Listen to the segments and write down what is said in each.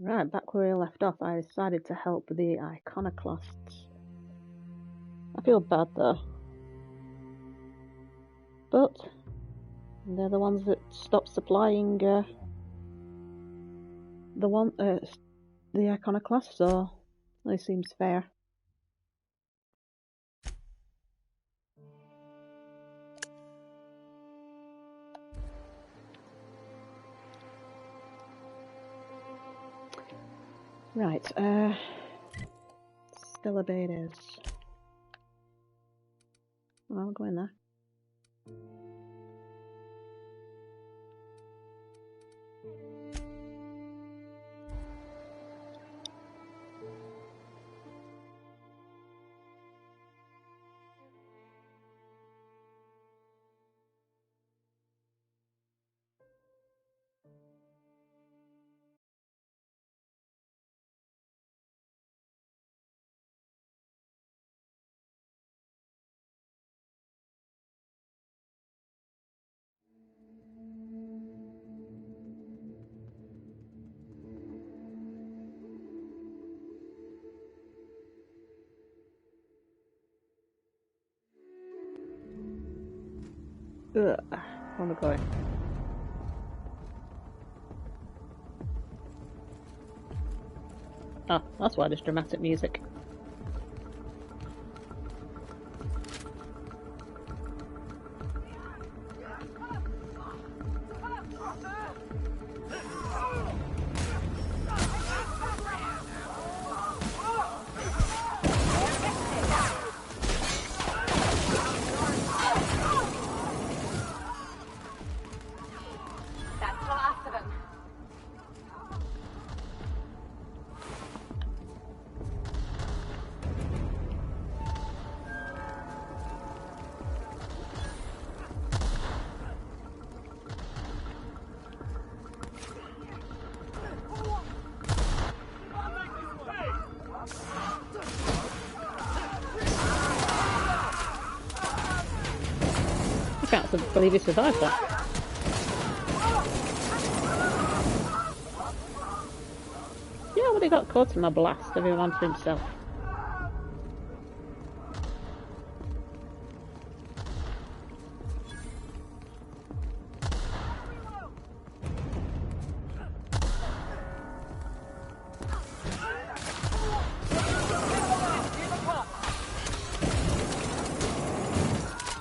Right, back where I left off, I decided to help the iconoclasts. I feel bad though. But they're the ones that stopped supplying the iconoclasts, so it seems fair. Right, Stella Betas. Oh, I'll go in there. Ugh, where am I going? Ah, that's why there's dramatic music. I can't believe he survived that. Yeah, but he got caught in my blast of him onto himself.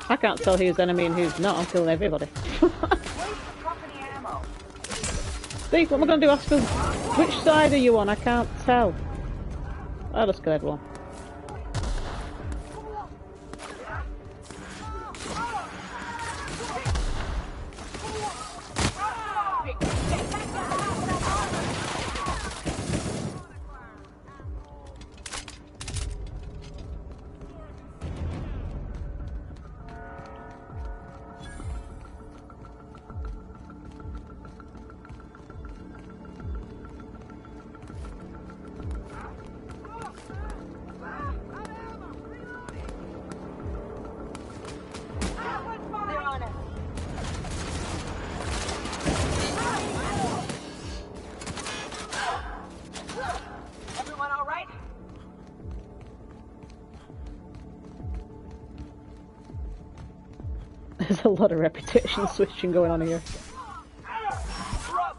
I can't tell who's enemy and who's not. I'm killing everybody. See, what am I going to do after? Which side are you on? I can't tell. I'll just go one. There's a lot of reputation switching going on here.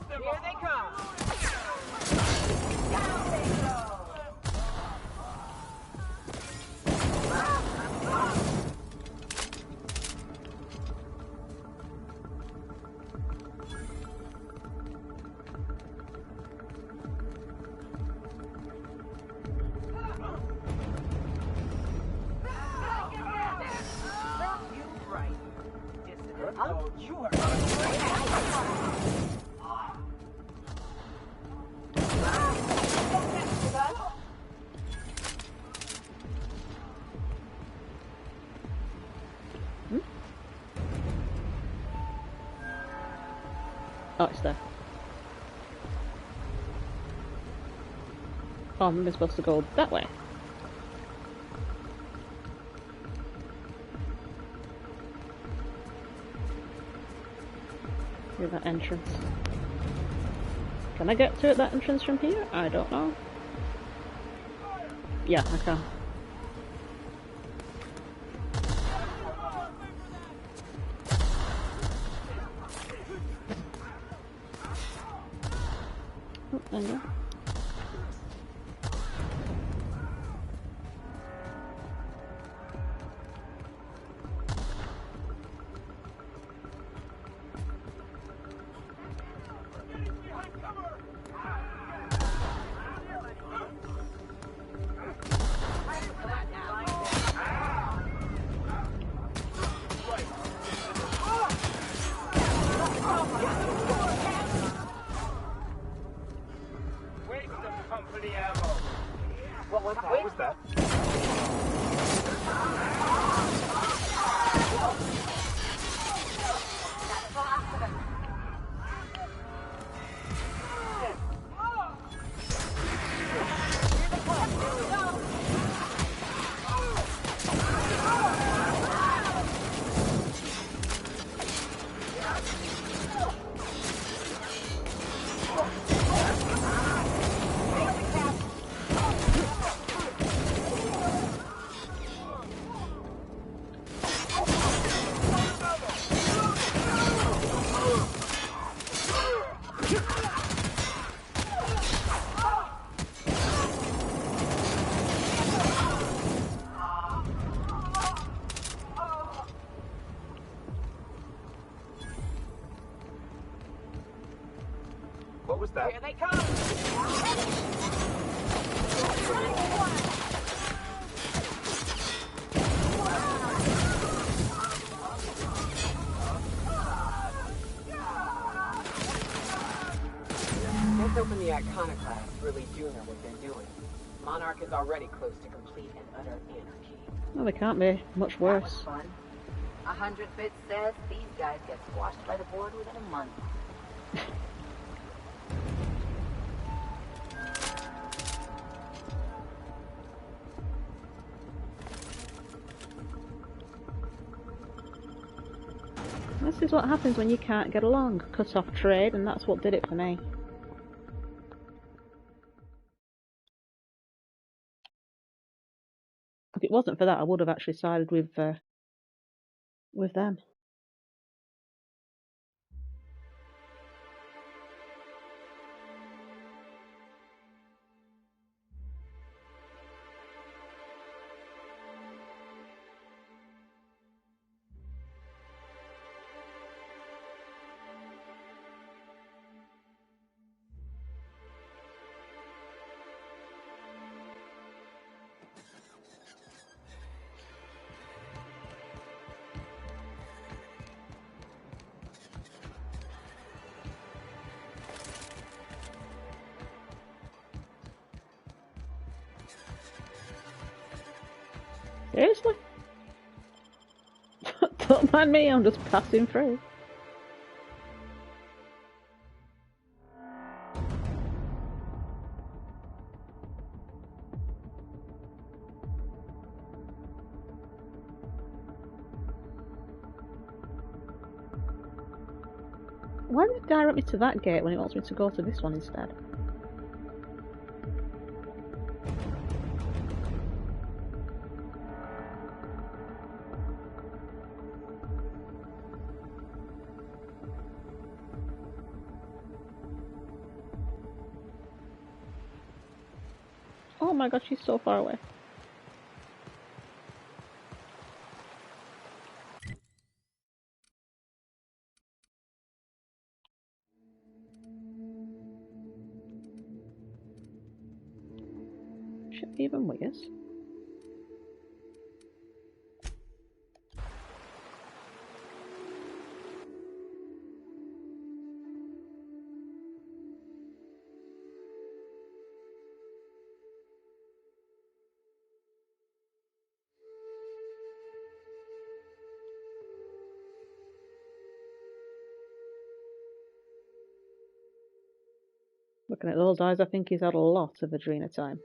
Here they come. Oh, it's there. Oh, I'm supposed to go that way. Through that entrance. Can I get to that entrance from here? I don't know. Yeah, I can. Oh, there you go. What was that? What was that? Here they come! Let's open the iconoclast. Really do know what they're doing. Monarch is already close to complete and utter anarchy. Well, they can't be much That was worse. fun. 100 Bits says these guys get squashed by the board within a month. This is what happens when you can't get along. Cut off trade, and that's what did it for me. If it wasn't for that, I would have actually sided with them. Seriously? Don't mind me, I'm just passing through. Why did it direct me to that gate when it wants me to go to this one instead? Oh my god, she's so far away. Shouldn't be even weird. Looking at those eyes, I think he's had a lot of Adrena time.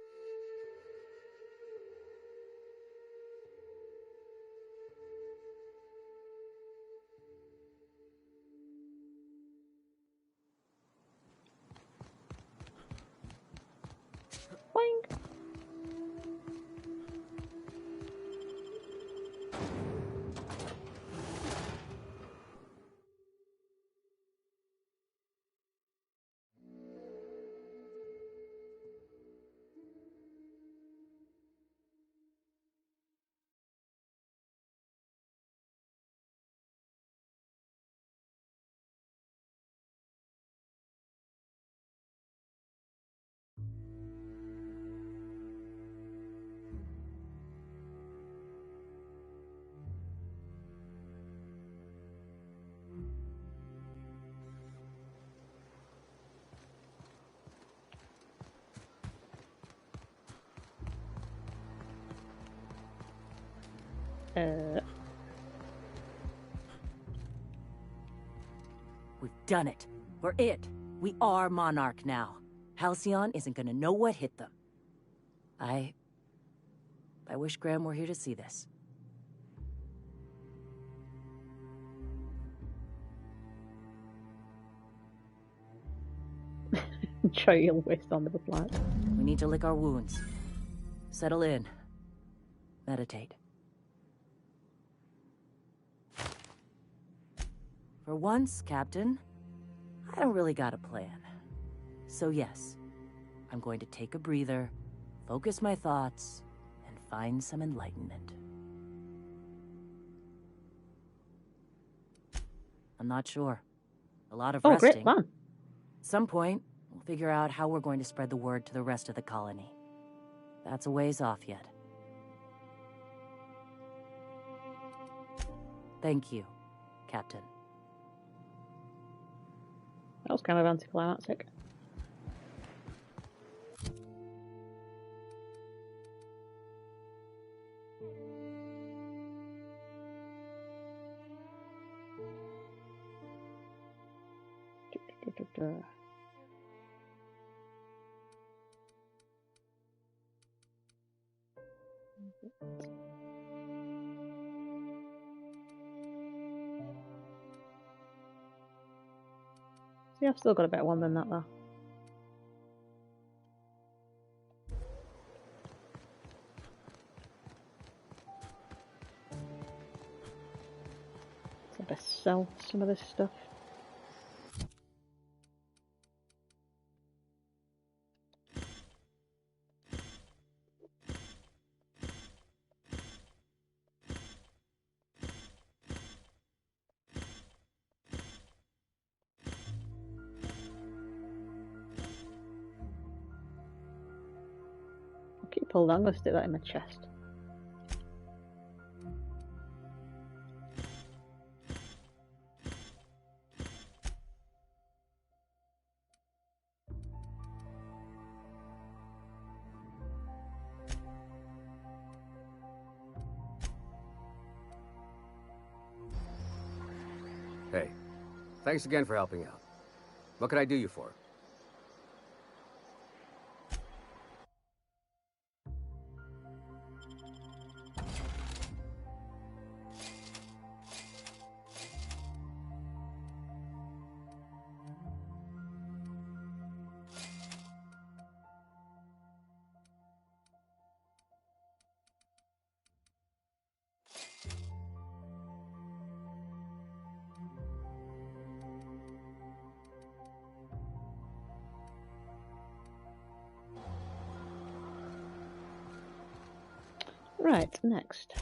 We've done it. We're it. We are Monarch now. Halcyon isn't gonna know what hit them. I wish Graham were here to see this. Try your waste on with the flight. We need to lick our wounds. Settle in. Meditate. For once, Captain, I don't really got a plan. So yes, I'm going to take a breather, focus my thoughts, and find some enlightenment. I'm not sure. A lot of resting. Great plan. At some point, we'll figure out how we're going to spread the word to the rest of the colony. That's a ways off yet. Thank you, Captain. That was kind of anticlimactic. See, I've still got a better one than that, though. So I best sell some of this stuff. Keep hold on, I'm going to stick that in my chest. Hey, thanks again for helping out. What can I do you for? Right, next.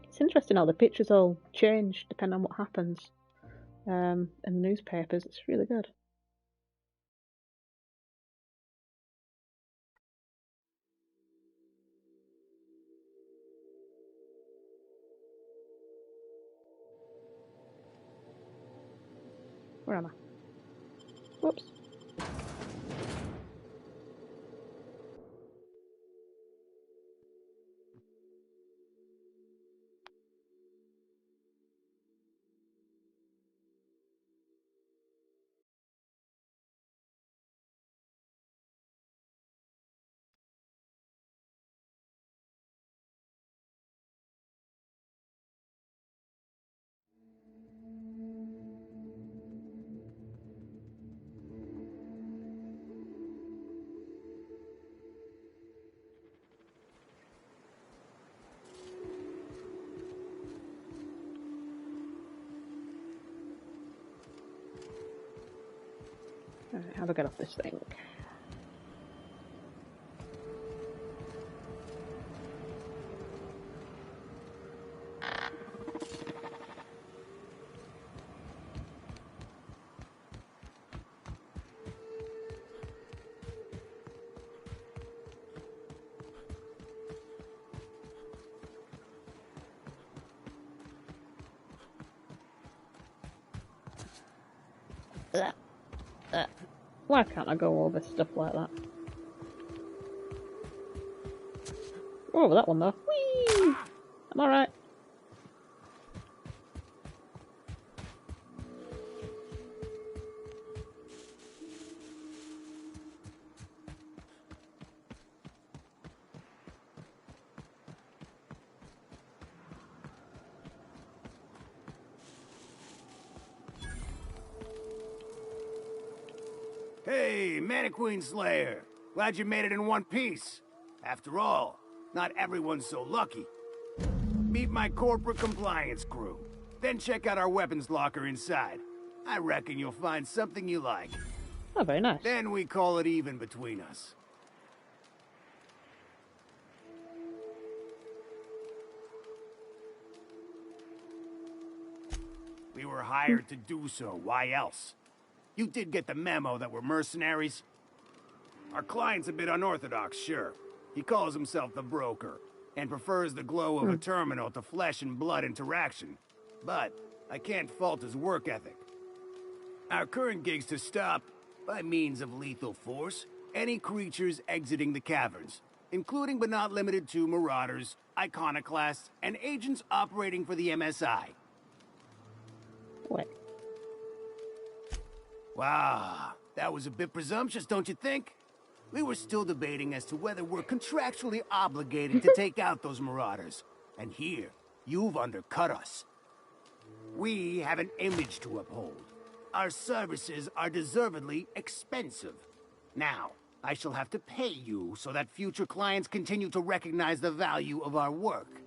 It's interesting how the pictures all change depending on what happens in the newspapers. It's really good. Where am I? Whoops. Alright, how do I get off this thing? Why can't I go over stuff like that? Go over that one though. Whee! I'm alright. Hey, Mannequin Slayer. Glad you made it in one piece. After all, not everyone's so lucky. Meet my corporate compliance crew. Then check out our weapons locker inside. I reckon you'll find something you like. Oh, very nice. Then we call it even between us. We were hired to do so. Why else? You did get the memo that we're mercenaries? Our client's a bit unorthodox, sure. He calls himself the broker, and prefers the glow of a terminal to flesh and blood interaction. But I can't fault his work ethic. Our current gig's to stop, by means of lethal force, any creatures exiting the caverns, including but not limited to marauders, iconoclasts, and agents operating for the MSI. Wait. Wow, that was a bit presumptuous, don't you think? We were still debating as to whether we're contractually obligated to take out those marauders. And here, you've undercut us. We have an image to uphold. Our services are deservedly expensive. Now, I shall have to pay you so that future clients continue to recognize the value of our work.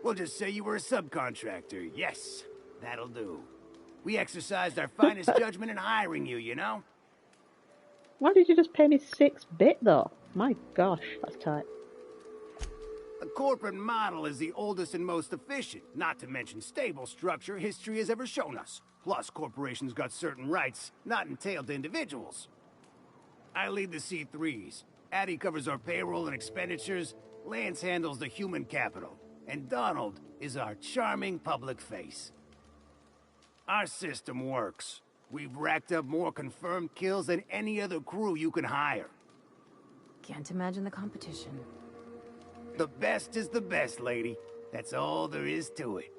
We'll just say you were a subcontractor. Yes, that'll do. We exercised our finest judgment in hiring you, you know? Why did you just pay me 6 bit though? My gosh, that's tight. The corporate model is the oldest and most efficient, not to mention stable structure history has ever shown us. Plus, corporations got certain rights not entailed to individuals. I lead the C3s. Addie covers our payroll and expenditures. Lance handles the human capital. And Donald is our charming public face. Our system works. We've racked up more confirmed kills than any other crew you can hire. Can't imagine the competition. The best is the best, lady. That's all there is to it.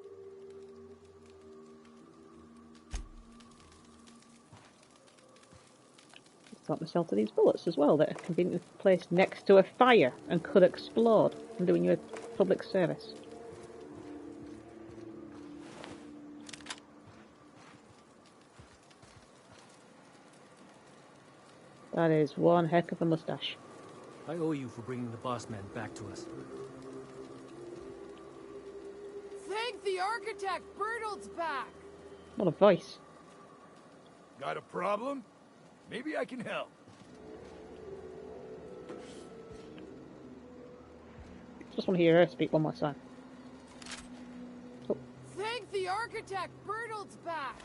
Got myself to these bullets as well that are conveniently placed next to a fire and could explode. I'm doing you a public service. That is one heck of a mustache. I owe you for bringing the boss man back to us. Thank the architect! Bertolt's back! What a voice. Got a problem? Maybe I can help. Just want to hear her speak one more time. Oh. Thank the architect! Bertolt's back!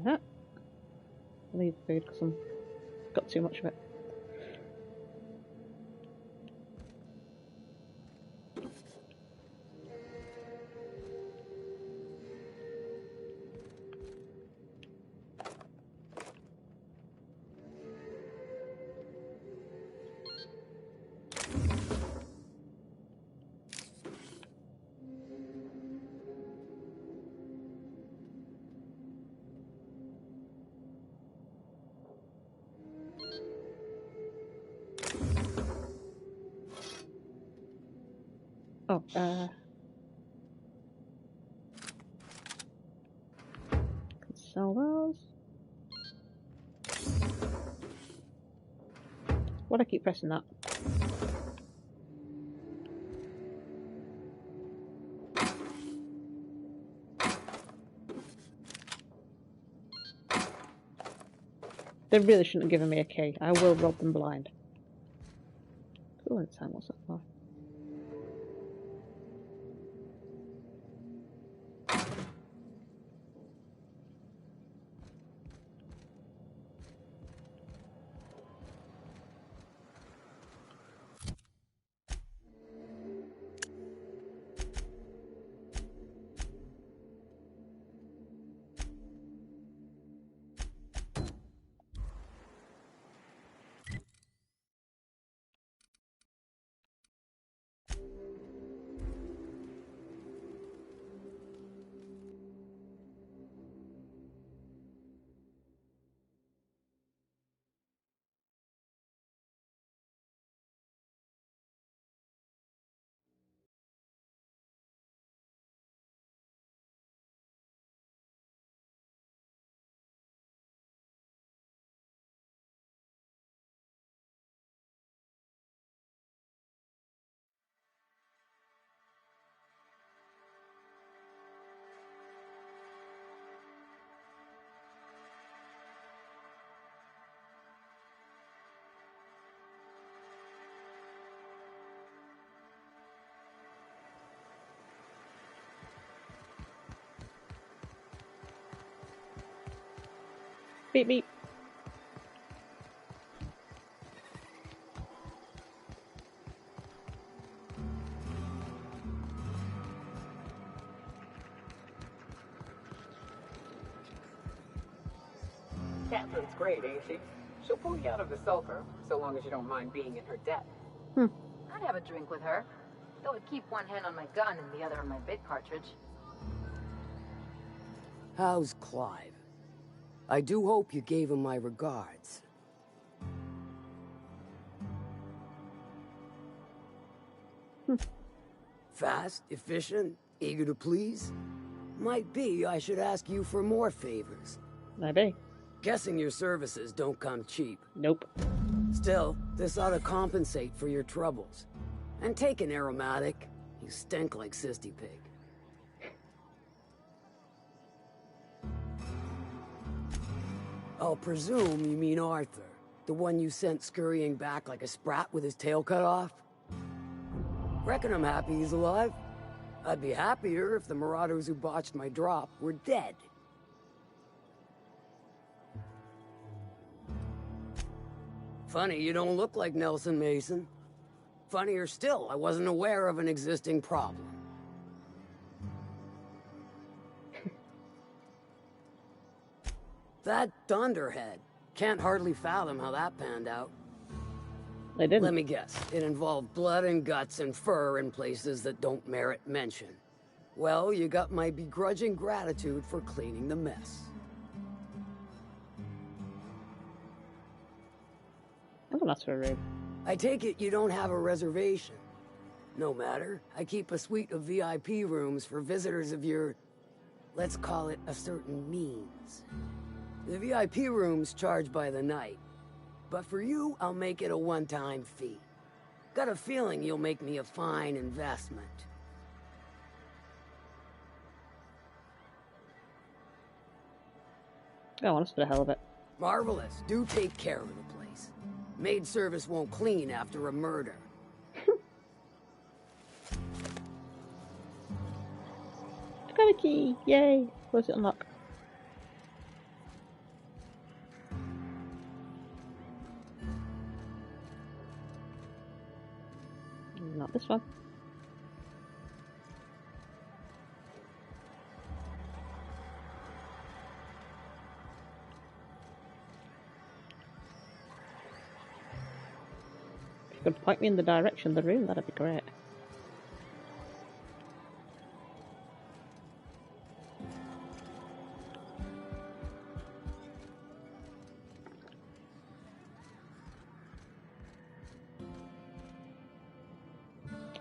Yeah. I'll leave food because I've got too much of it. Oh, can sell those. Why'd I keep pressing that? They really shouldn't have given me a key. I will rob them blind. Coolant tank, what's that for? Beep beep. Catherine's great, ain't she? She'll pull you out of the sulfur, so long as you don't mind being in her debt. I'd have a drink with her. Though I'd keep one hand on my gun and the other on my bit cartridge. How's Clive? I do hope you gave him my regards. Fast, efficient, eager to please? Might be I should ask you for more favors. Maybe. Guessing your services don't come cheap. Nope. Still, this ought to compensate for your troubles. And take an aromatic. You stink like Sisty Pig. I'll presume you mean Arthur, the one you sent scurrying back like a sprat with his tail cut off? Reckon I'm happy he's alive. I'd be happier if the marauders who botched my drop were dead. Funny you don't look like Nelson Mason. Funnier still, I wasn't aware of an existing problem. That Dunderhead. Can't hardly fathom how that panned out. They didn't. Let me guess. It involved blood and guts and fur in places that don't merit mention. Well, you got my begrudging gratitude for cleaning the mess. I don't ask for a room. I take it you don't have a reservation. No matter. I keep a suite of VIP rooms for visitors of your, let's call it, a certain means. The VIP rooms charge by the night. But for you, I'll make it a one-time fee. Got a feeling you'll make me a fine investment. Go on, it's for the hell of it. Marvelous. Do take care of the place. Maid service won't clean after a murder. I got a key! Yay! Where's it unlock? Not this one. If you could point me in the direction of the room, that'd be great.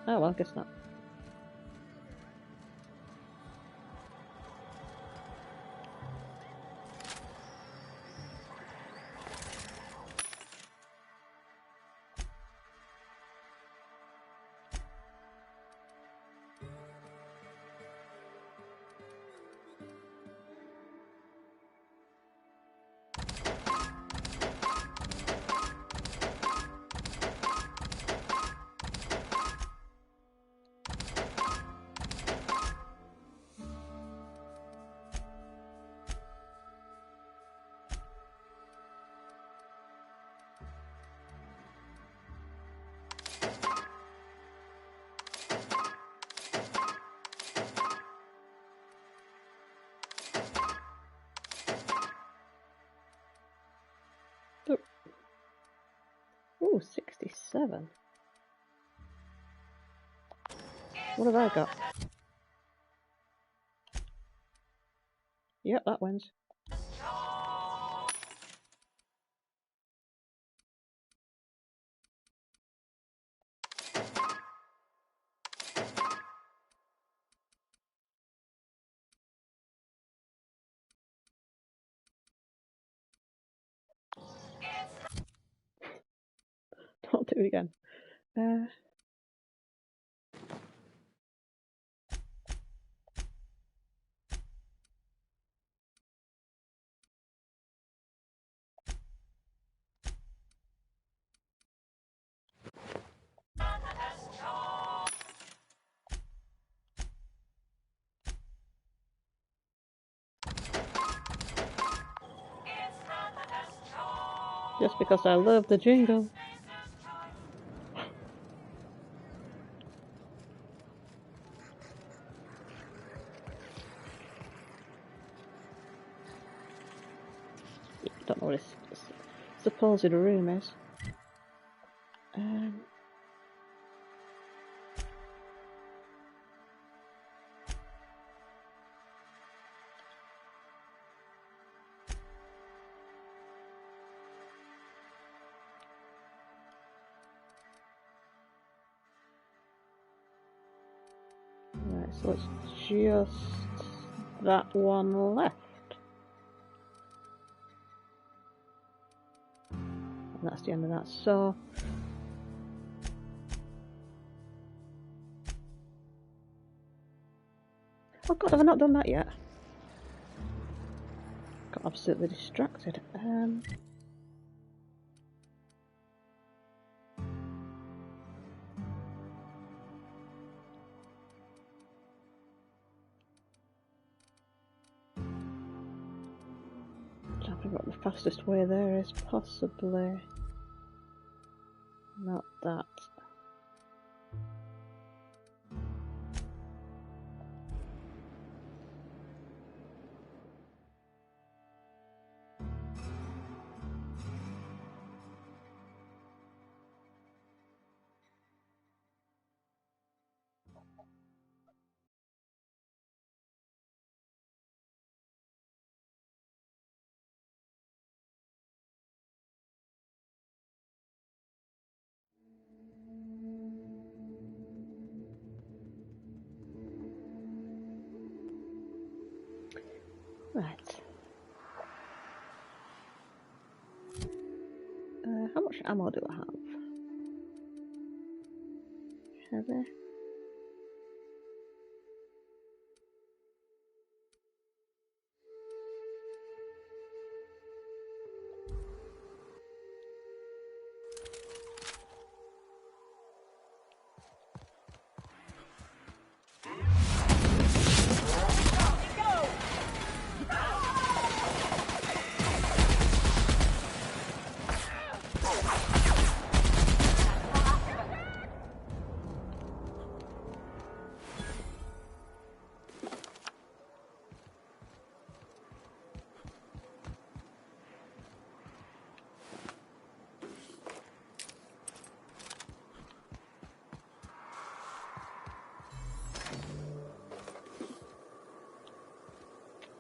Oh, well, I guess not. Ooh, 67. What have I got? Yep, that wins. Don't do it again. Just because I love the jingle. Don't know what its supposed room is. Right, so it's just that one left. And that's the end of that. So oh god, have I not done that yet? Got absolutely distracted. Trying to figure out what the fastest way there is. Possibly not that. Right. How much ammo do I have? Heavy.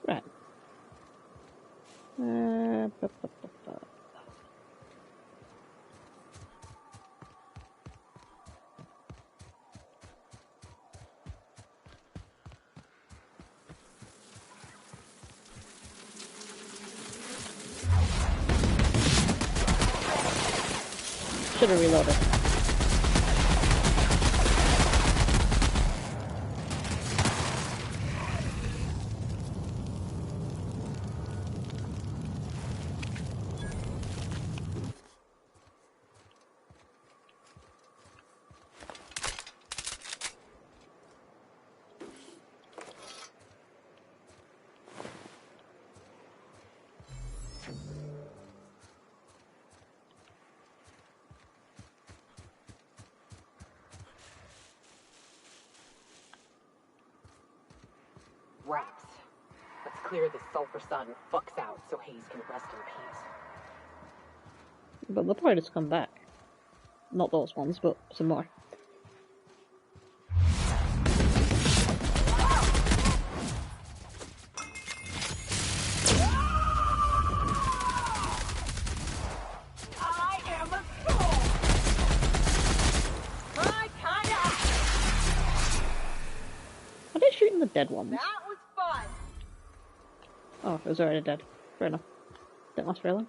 Right. Should have reloaded. Raps. Let's clear this sulfur sun fucks out so Hayes can rest in peace. But the point has come back. Not those ones, but some more. Are they shooting the dead ones? That was fun. Oh, it was already dead. Fair enough. Didn't last very long.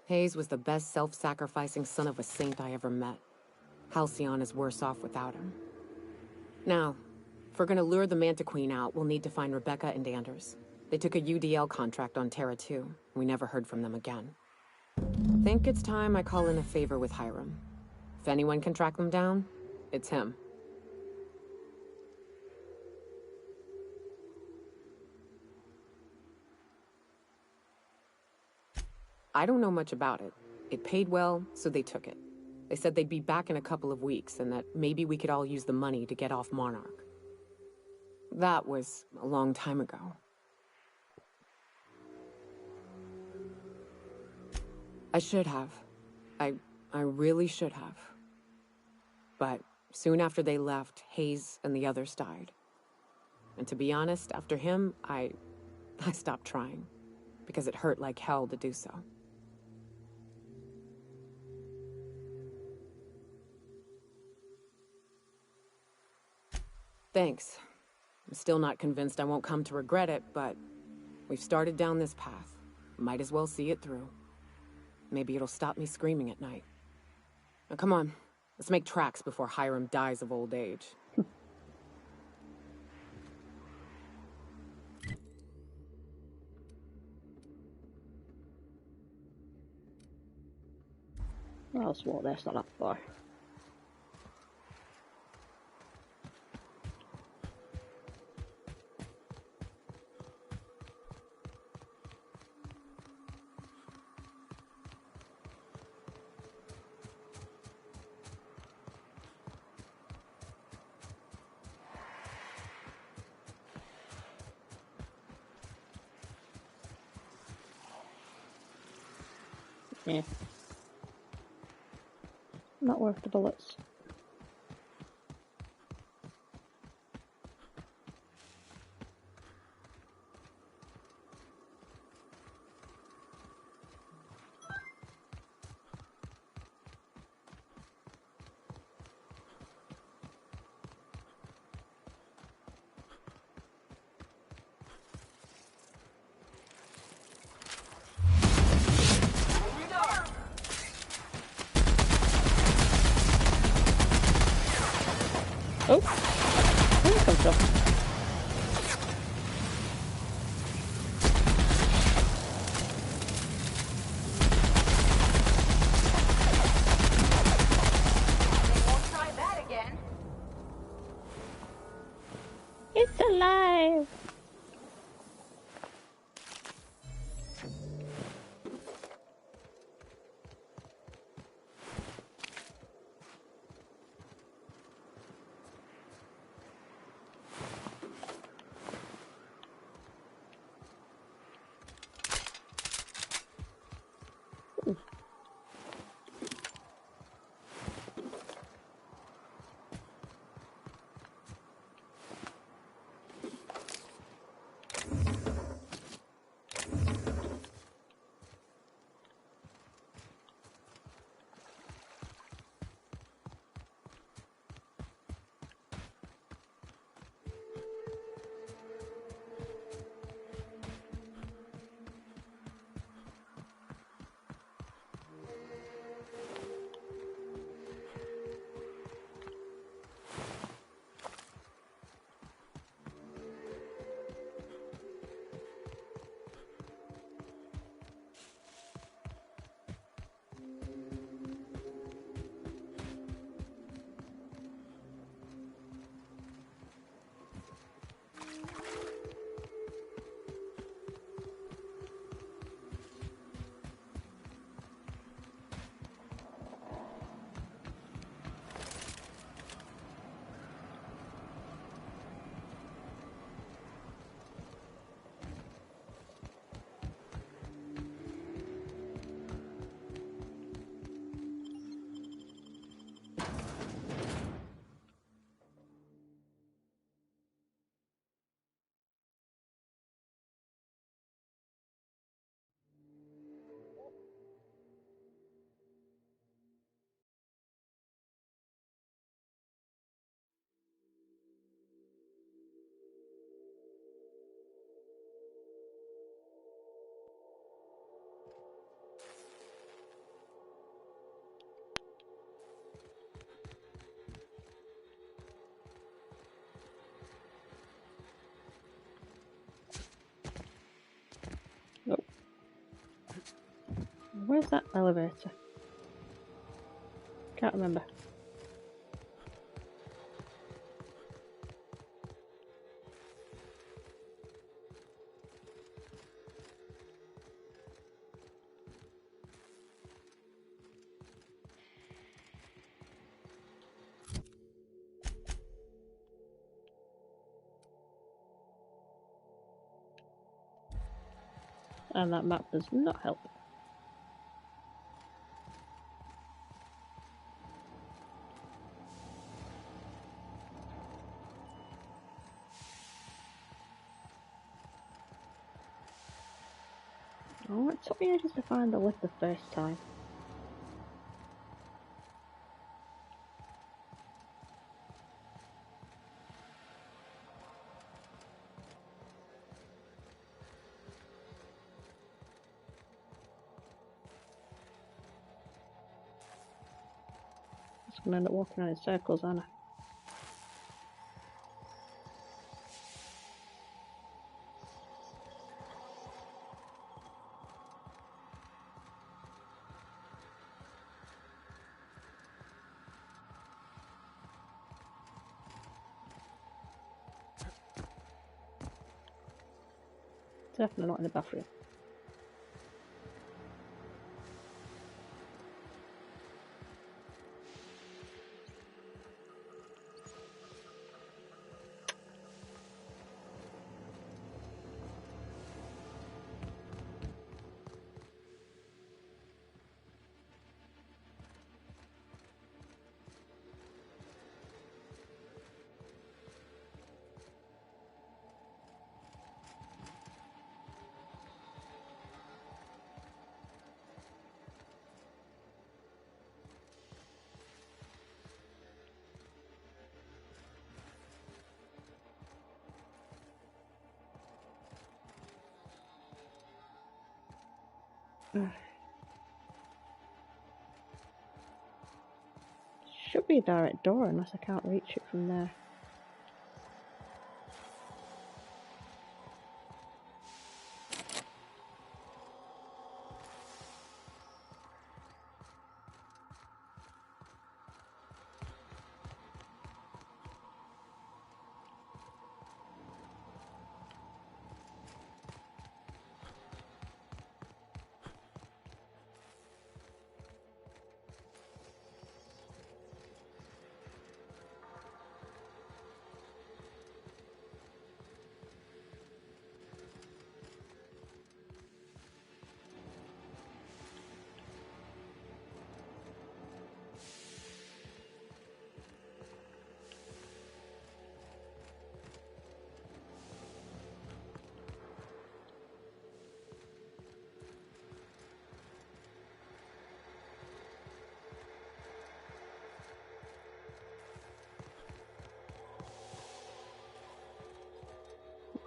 Hayes was the best self-sacrificing son of a saint I ever met. Halcyon is worse off without him. Now, if we're gonna lure the Manta Queen out, we'll need to find Rebecca and Anders. They took a UDL contract on Terra 2. We never heard from them again. Think it's time I call in a favor with Hiram. If anyone can track them down, it's him. I don't know much about it. It paid well, so they took it. They said they'd be back in a couple of weeks, and that maybe we could all use the money to get off Monarch. That was a long time ago. I should have. I really should have. But soon after they left, Hayes and the others died. And to be honest, after him, I stopped trying. Because it hurt like hell to do so. Thanks. I'm still not convinced I won't come to regret it, but we've started down this path. Might as well see it through. Maybe it'll stop me screaming at night. Now come on, let's make tracks before Hiram dies of old age. I'll swallow this, not that far. Yeah. Not worth the bullets. Oh! Where did it come from? They won't try that again. It's alive! Where's that elevator? Can't remember. And that map does not help. Oh, it took me ages to find the lift the first time. I'm just gonna end up walking around in circles, aren't I? Definitely not in the bathroom. Should be a direct door unless I can't reach it from there.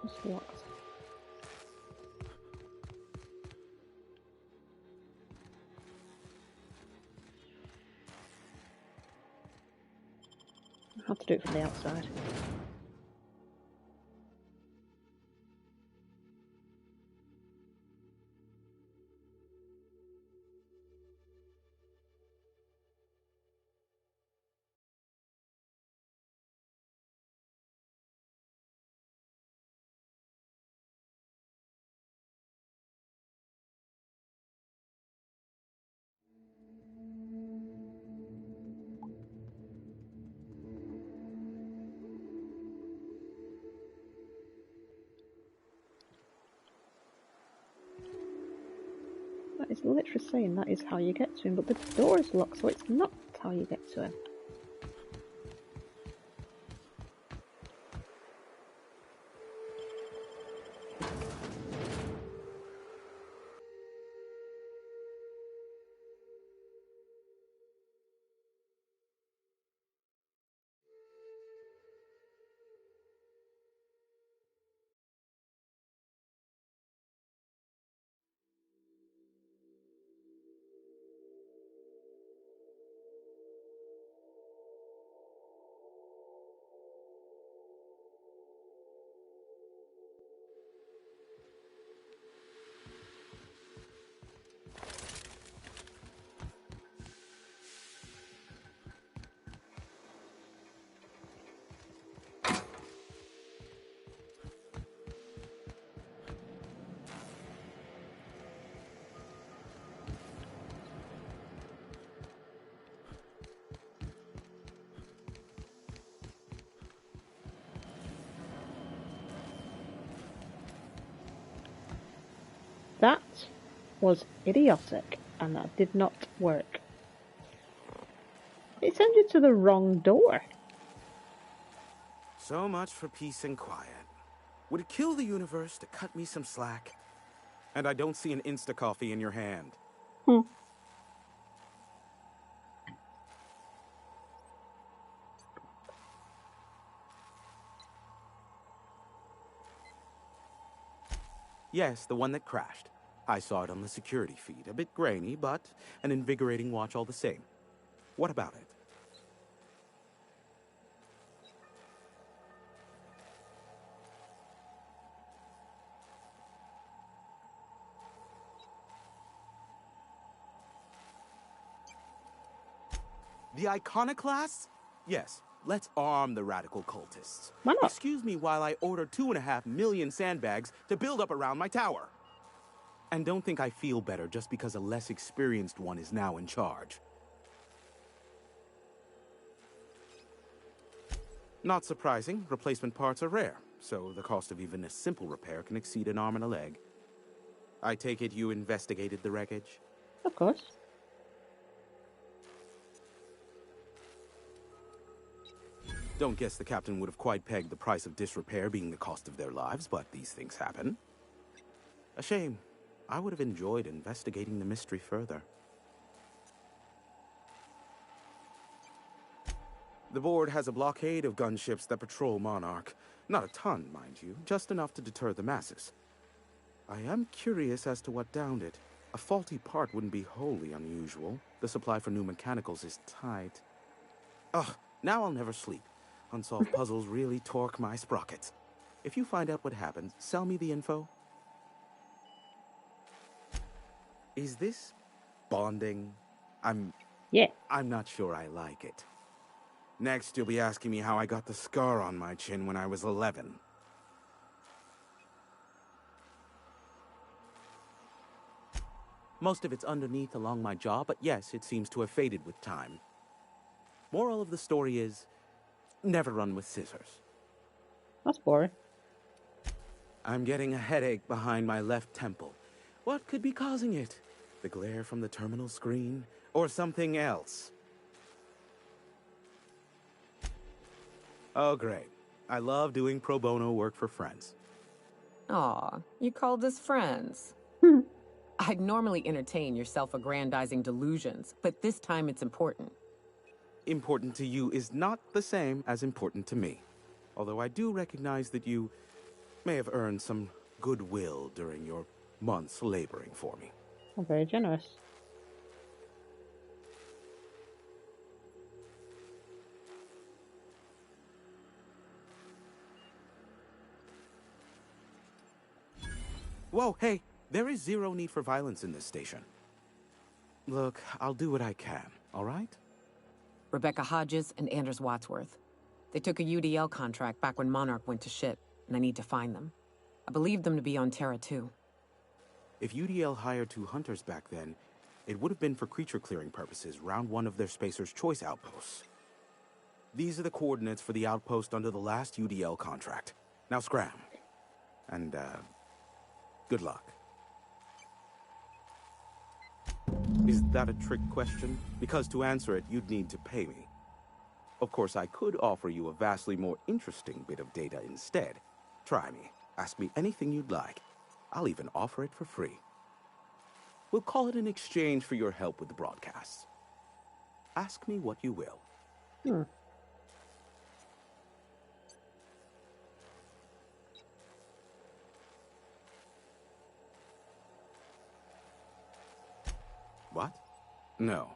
It's locked. I have to do it from the outside. That is literally saying that is how you get to him, but the door is locked, so it's not how you get to him. That was idiotic, and that did not work. It sent you to the wrong door. So much for peace and quiet. Would it kill the universe to cut me some slack? And I don't see an Insta-coffee in your hand. Yes, the one that crashed. I saw it on the security feed. A bit grainy, but an invigorating watch all the same. What about it? The iconoclasts? Yes, let's arm the radical cultists. Why not? Excuse me while I order 2.5 million sandbags to build up around my tower. And don't think I feel better just because a less experienced one is now in charge. Not surprising, replacement parts are rare, so the cost of even a simple repair can exceed an arm and a leg. I take it you investigated the wreckage? Of course. Don't guess the captain would have quite pegged the price of disrepair being the cost of their lives, but these things happen. A shame. I would have enjoyed investigating the mystery further. The board has a blockade of gunships that patrol Monarch. Not a ton, mind you, just enough to deter the masses. I am curious as to what downed it. A faulty part wouldn't be wholly unusual. The supply for new mechanicals is tight. Ugh, now I'll never sleep. Unsolved puzzles really torque my sprockets. If you find out what happened, sell me the info. Is this bonding? I'm not sure I like it. Next, you'll be asking me how I got the scar on my chin when I was 11. Most of it's underneath along my jaw, but yes, it seems to have faded with time. Moral of the story is, never run with scissors. That's boring. I'm getting a headache behind my left temple. What could be causing it? The glare from the terminal screen? Or something else? Oh, great. I love doing pro bono work for friends. Aw, you called us friends. I'd normally entertain your self-aggrandizing delusions, but this time it's important. Important to you is not the same as important to me. Although I do recognize that you may have earned some goodwill during your months laboring for me. I'm very generous. Whoa, hey, there is zero need for violence in this station. Look, I'll do what I can, all right? Rebecca Hodges and Anders Wadsworth. They took a UDL contract back when Monarch went to shit, and I need to find them. I believe them to be on Terra too. If UDL hired 2 hunters back then, it would have been for creature clearing purposes, round 1 of their Spacer's Choice outposts. These are the coordinates for the outpost under the last UDL contract. Now scram. And, good luck. Is that a trick question? Because to answer it, you'd need to pay me. Of course, I could offer you a vastly more interesting bit of data instead. Try me. Ask me anything you'd like. I'll even offer it for free. We'll call it an exchange for your help with the broadcasts. Ask me what you will. What? No.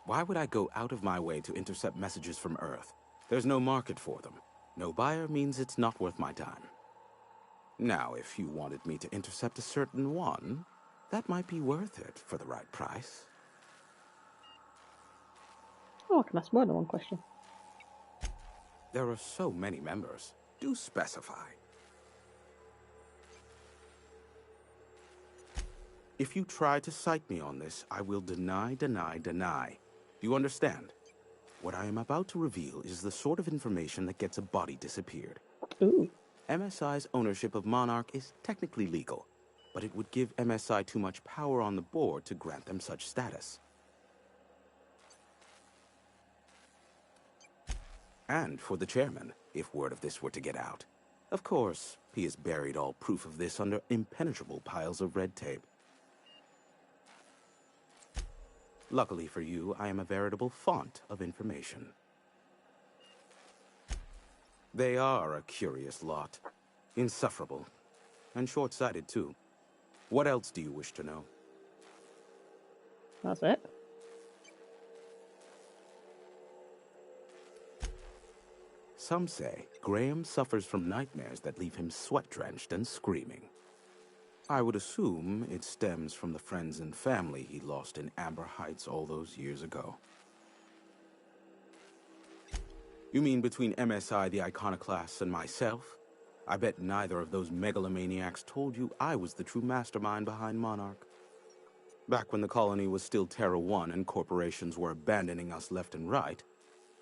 Why would I go out of my way to intercept messages from Earth? There's no market for them. No buyer means it's not worth my time. Now, if you wanted me to intercept a certain one, that might be worth it for the right price. Oh, I can ask more than one question. There are so many members. Do specify. If you try to cite me on this, I will deny. Do you understand? What I am about to reveal is the sort of information that gets a body disappeared. Ooh. MSI's ownership of Monarch is technically legal. but it would give MSI too much power on the board to grant them such status. And for the chairman, if word of this were to get out. Of course, he has buried all proof of this under impenetrable piles of red tape. Luckily for you, I am a veritable font of information. They are a curious lot. Insufferable. And short-sighted, too. What else do you wish to know? That's it. Some say Graham suffers from nightmares that leave him sweat-drenched and screaming. I would assume it stems from the friends and family he lost in Amber Heights all those years ago. You mean between MSI the Iconoclasts and myself? I bet neither of those megalomaniacs told you I was the true mastermind behind Monarch. Back when the colony was still Terra 1 and corporations were abandoning us left and right,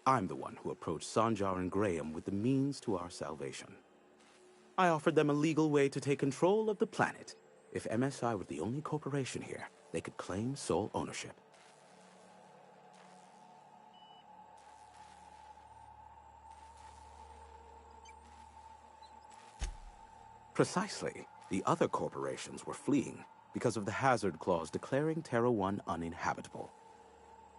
I'm the one who approached Sanjar and Graham with the means to our salvation. I offered them a legal way to take control of the planet. If MSI were the only corporation here, they could claim sole ownership. Precisely. The other corporations were fleeing because of the hazard clause declaring Terra 1 uninhabitable.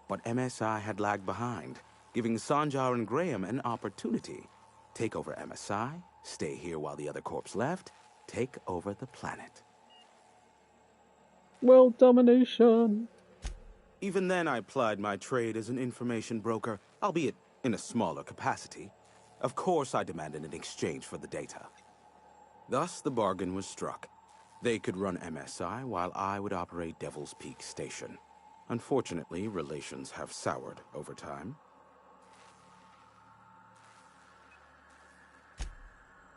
But MSI had lagged behind, giving Sanjar and Graham an opportunity. Take over MSI, stay here while the other corps left, take over the planet. World domination. Even then I plied my trade as an information broker, albeit in a smaller capacity. Of course I demanded an exchange for the data. Thus the bargain was struck. They could run MSI while I would operate Devil's Peak Station. Unfortunately, relations have soured over time.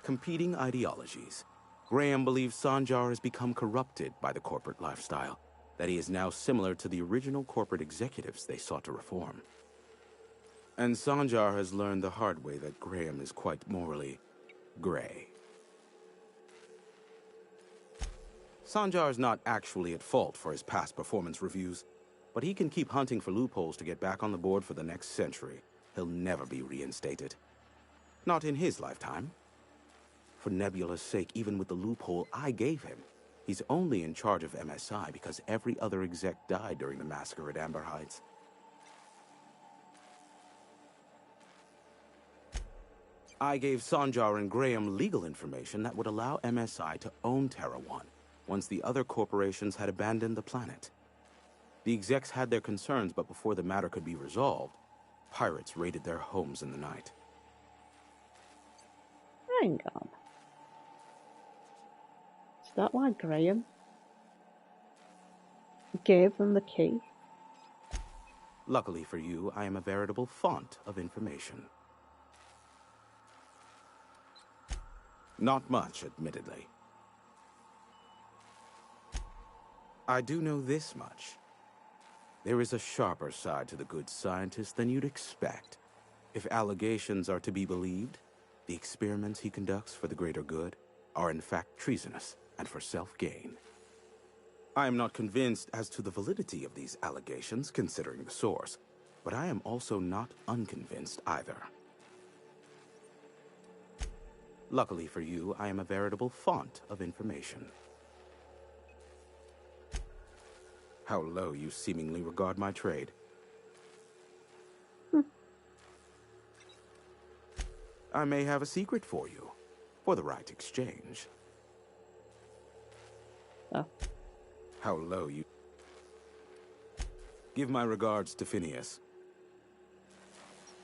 Competing ideologies. Graham believes Sanjar has become corrupted by the corporate lifestyle, that he is now similar to the original corporate executives they sought to reform. And Sanjar has learned the hard way that Graham is quite morally gray. Sanjar is not actually at fault for his past performance reviews, but he can keep hunting for loopholes to get back on the board for the next century. He'll never be reinstated. Not in his lifetime. For Nebula's sake, even with the loophole I gave him, he's only in charge of MSI because every other exec died during the massacre at Amber Heights. I gave Sanjar and Graham legal information that would allow MSI to own Terra 1 once the other corporations had abandoned the planet. The execs had their concerns, but before the matter could be resolved, pirates raided their homes in the night. Hang on. Is that why Graham gave them the key? Luckily for you, I am a veritable font of information. Not much, admittedly. I do know this much. There is a sharper side to the good scientist than you'd expect. If allegations are to be believed, the experiments he conducts for the greater good are in fact treasonous and for self-gain. I am not convinced as to the validity of these allegations, considering the source, but I am also not unconvinced either. Luckily for you, I am a veritable font of information. How low you seemingly regard my trade. I may have a secret for you, for the right exchange. Oh. How low you... Give my regards to Phineas.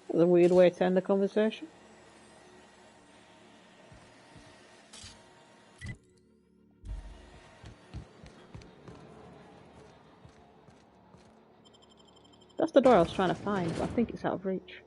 That's a weird way to end the conversation. That's the door I was trying to find, but I think it's out of reach.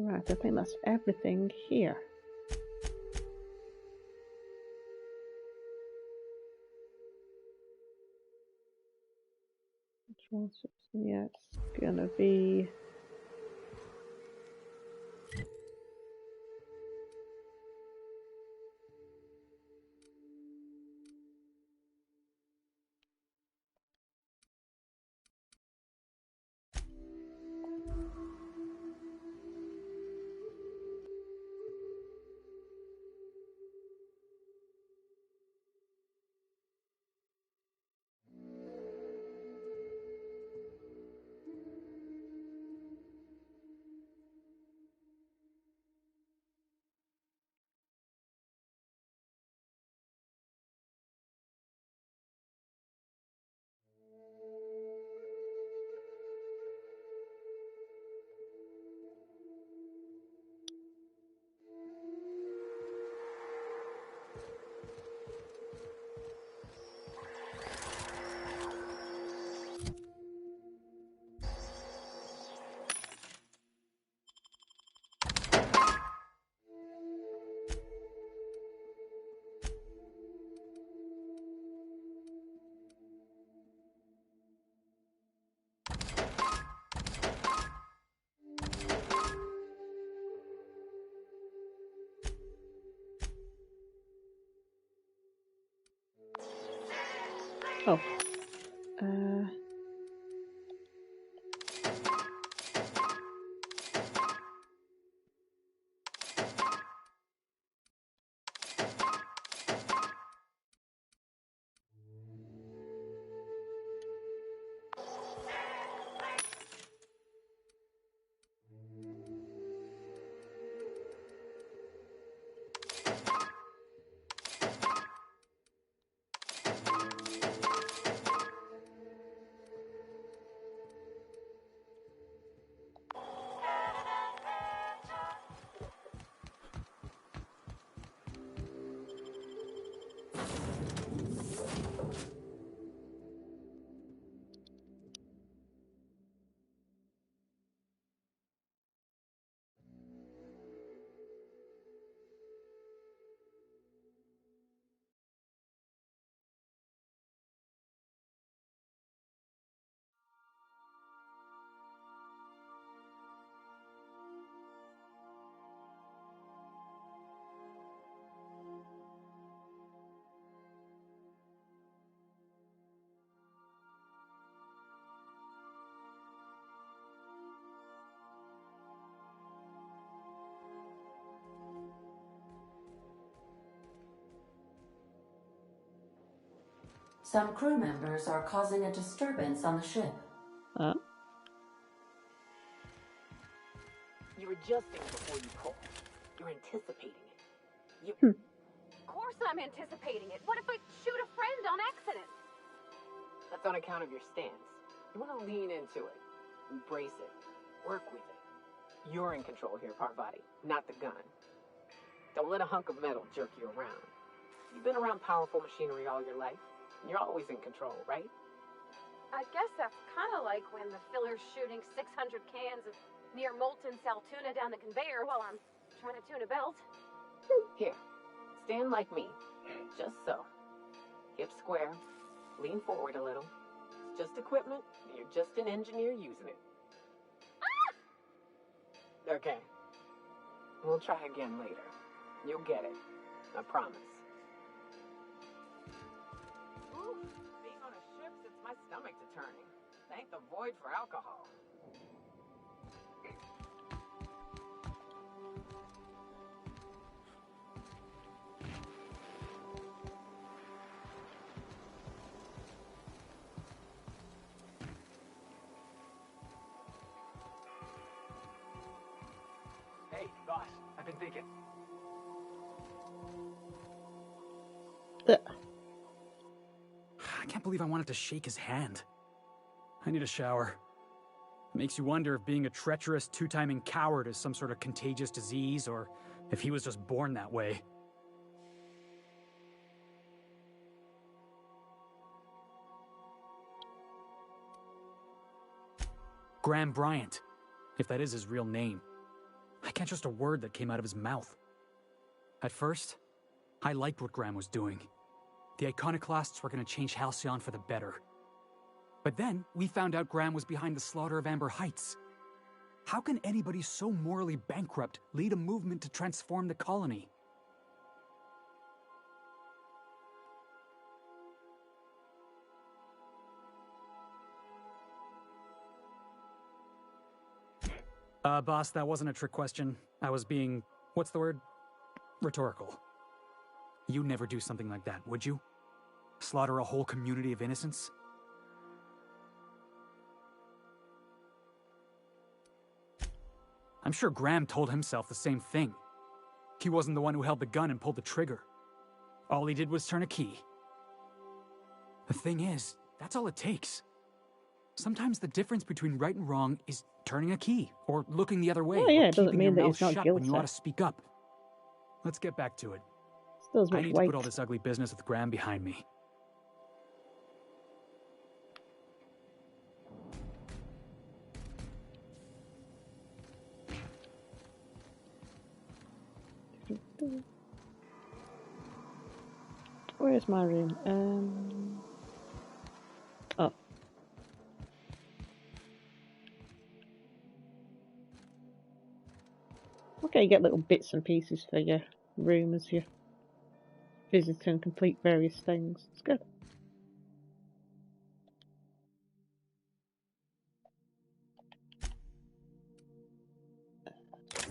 Right, I think that's everything here. Yeah, it's gonna be... Oh. Some crew members are causing a disturbance on the ship. You adjusting before you pull. You're anticipating it. You... Of course I'm anticipating it. What if I shoot a friend on accident? That's on account of your stance. You want to lean into it. Embrace it. Work with it. You're in control here, Parvati, not the gun. Don't let a hunk of metal jerk you around. You've been around powerful machinery all your life. You're always in control, right? I guess that's kind of like when the filler's shooting 600 cans of near molten cell tuna down the conveyor while I'm trying to tune a belt. Here, stand like me. Just so. Hips square. Lean forward a little. It's just equipment. You're just an engineer using it. Ah! Okay. We'll try again later. You'll get it. I promise. Ooh, being on a ship sets my stomach to turning. Thank the void for alcohol. Hey, boss. I've been thinking. I can't believe I wanted to shake his hand. I need a shower. It makes you wonder if being a treacherous, two-timing coward is some sort of contagious disease, or if he was just born that way. Graham Bryant, if that is his real name. I can't trust a word that came out of his mouth. At first, I liked what Graham was doing. The Iconoclasts were going to change Halcyon for the better. But then, we found out Graham was behind the slaughter of Amber Heights. How can anybody so morally bankrupt lead a movement to transform the colony? Boss, that wasn't a trick question. I was being, what's the word? Rhetorical. You'd never do something like that, would you? Slaughter a whole community of innocents? I'm sure Graham told himself the same thing. He wasn't the one who held the gun and pulled the trigger. All he did was turn a key. The thing is, that's all it takes. Sometimes the difference between right and wrong is turning a key, or looking the other way, Oh yeah, or it doesn't keeping mean your that mouth he's not shut guilty. when you ought to speak up. Let's get back to it. Still as I much need weight. to put all this ugly business with Graham behind me. Where's my room? Oh. Okay, you get little bits and pieces for your room as you visit and complete various things. It's good.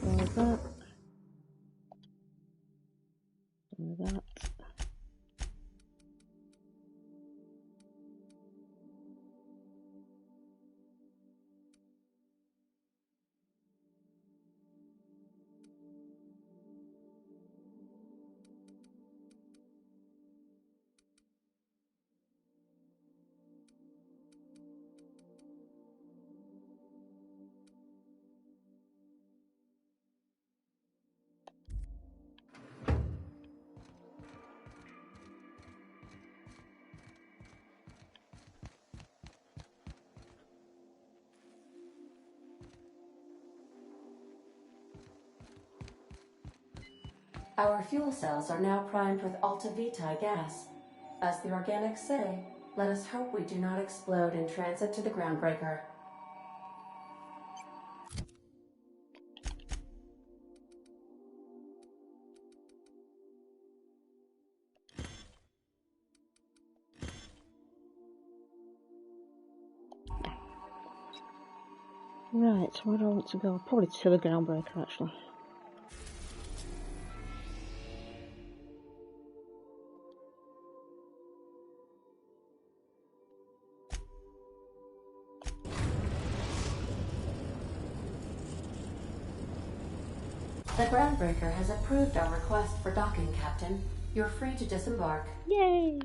Like that. Like that. Our fuel cells are now primed with Alta Vitae gas. As the organics say, let us hope we do not explode in transit to the groundbreaker. Right, where do I want to go? Probably to the groundbreaker, actually. The groundbreaker has approved our request for docking, Captain. You're free to disembark. Yay!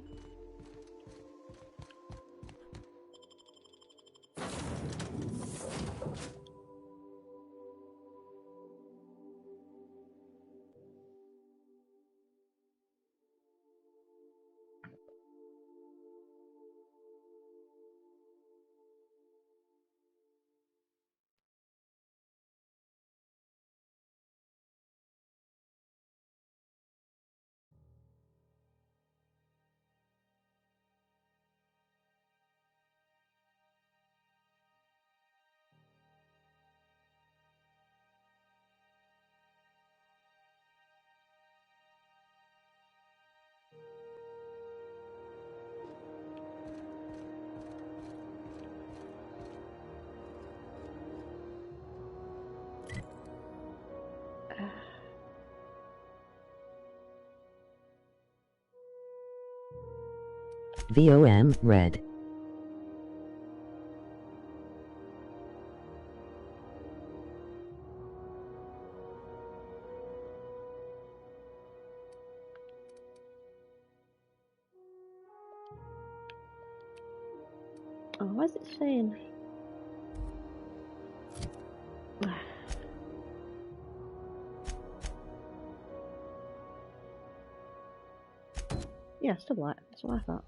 VOM Red. Oh, what's it saying? Yeah, still black. That's what I thought.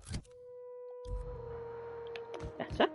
Better.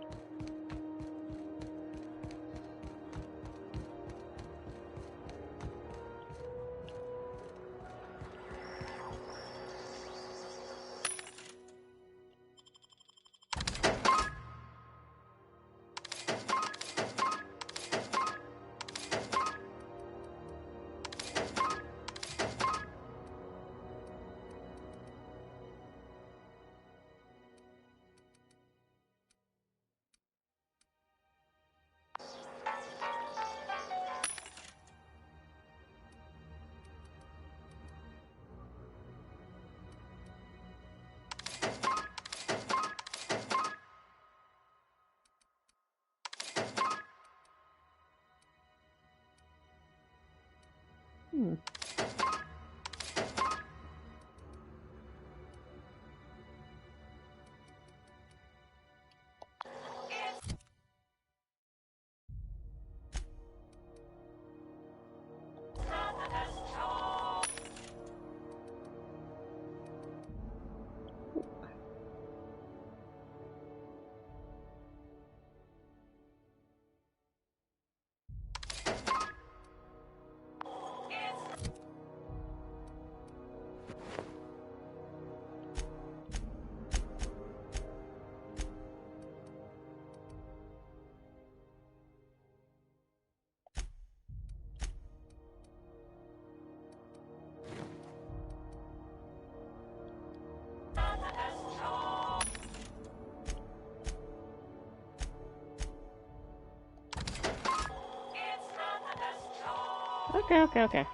Okay.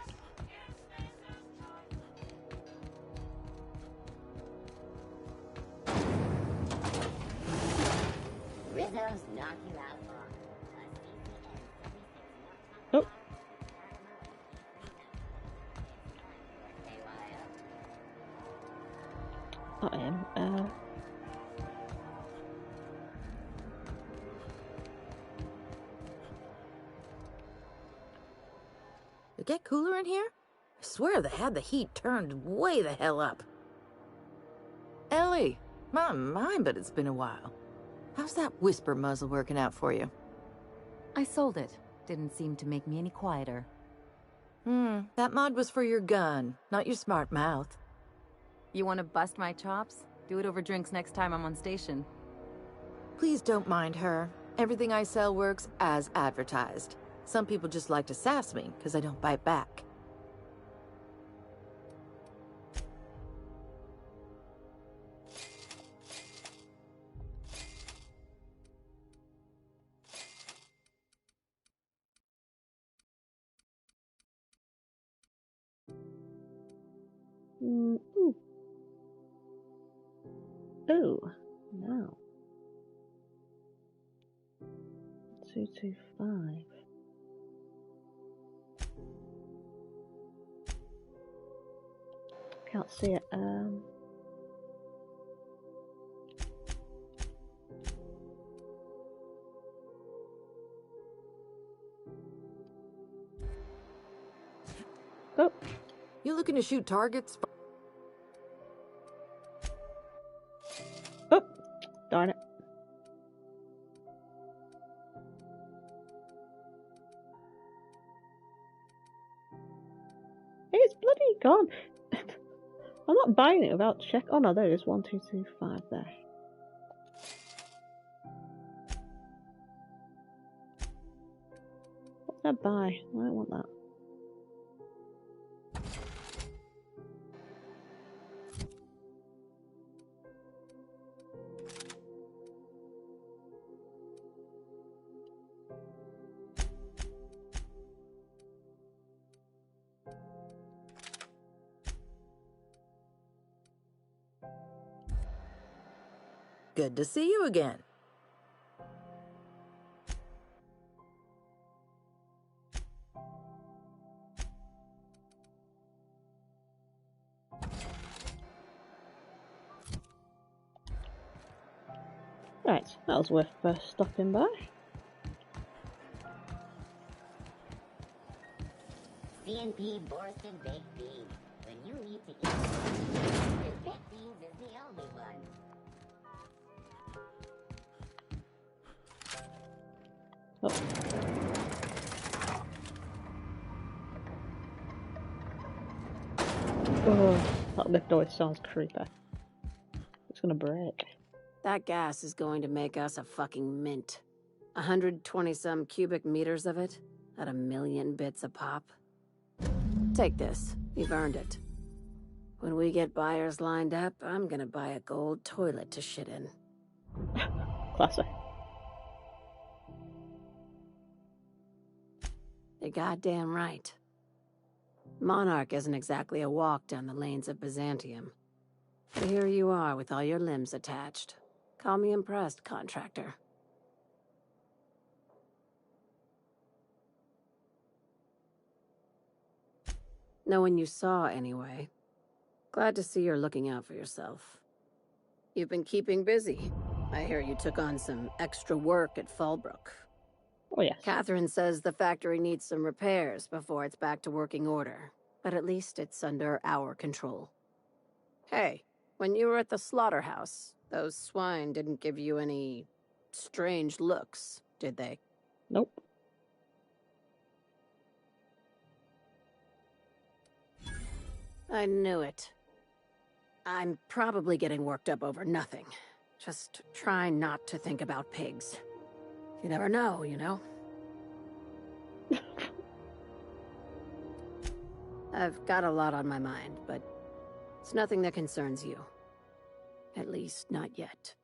Rizzo's knock you out for Oh. I am. It get cooler in here? I swear they had the heat turned way the hell up. Ellie, my mind, but it's been a while. How's that whisper muzzle working out for you? I sold it. Didn't seem to make me any quieter. That mod was for your gun, not your smart mouth. You want to bust my chops? Do it over drinks next time I'm on station. Please don't mind her. Everything I sell works as advertised. Some people just like to sass me because I don't bite back. Ooh. Oh, no. 225. Can't see it. Oh. You looking to shoot targets? Oh, darn it. It's bloody gone. I'm not buying it without check. Oh no, there it is. 1225 there. What did I buy? I don't want that. Good to see you again. Right, that was worth stopping by. CNP Borston baked beans. When you need to eat, baked beans is the only one. Oh, that lift always sounds creepy. It's gonna break. That gas is going to make us a fucking mint. 120-some cubic meters of it, at 1,000,000 bits a pop. Take this. You've earned it. When we get buyers lined up, I'm gonna buy a gold toilet to shit in. Classic. You're goddamn right. Monarch isn't exactly a walk down the lanes of Byzantium. But here you are with all your limbs attached. Call me impressed, contractor. No one you saw, anyway. Glad to see you're looking out for yourself. You've been keeping busy. I hear you took on some extra work at Fallbrook. Oh, yes. Catherine says the factory needs some repairs before it's back to working order. But at least it's under our control. Hey, when you were at the slaughterhouse, those swine didn't give you any strange looks, did they? Nope. I knew it. I'm probably getting worked up over nothing. Just try not to think about pigs. You never know, you know? I've got a lot on my mind, but it's nothing that concerns you. At least, not yet.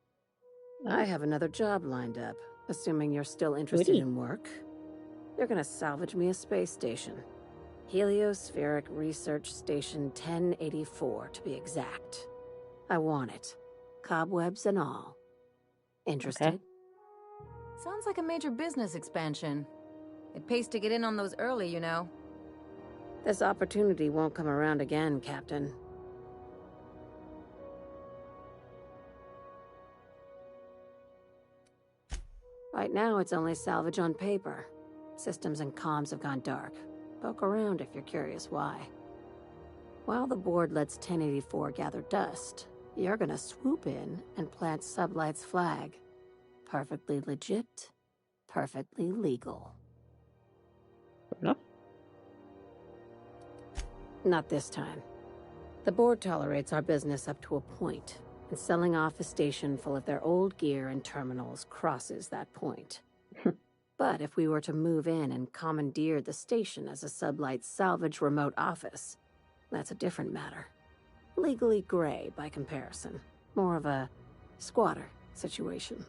I have another job lined up, assuming you're still interested in work. They're gonna salvage me a space station. Heliospheric Research Station 1084, to be exact. I want it. Cobwebs and all. Interested? Okay. Sounds like a major business expansion. It pays to get in on those early, you know. This opportunity won't come around again, Captain. Right now, it's only salvage on paper. Systems and comms have gone dark. Poke around if you're curious why. While the board lets 1084 gather dust, you're gonna swoop in and plant Sublight's flag. Perfectly legit, perfectly legal. Fair enough. Not this time. The board tolerates our business up to a point, and selling off a station full of their old gear and terminals crosses that point. But if we were to move in and commandeer the station as a Sublight salvage remote office, that's a different matter. Legally gray by comparison. More of a squatter situation.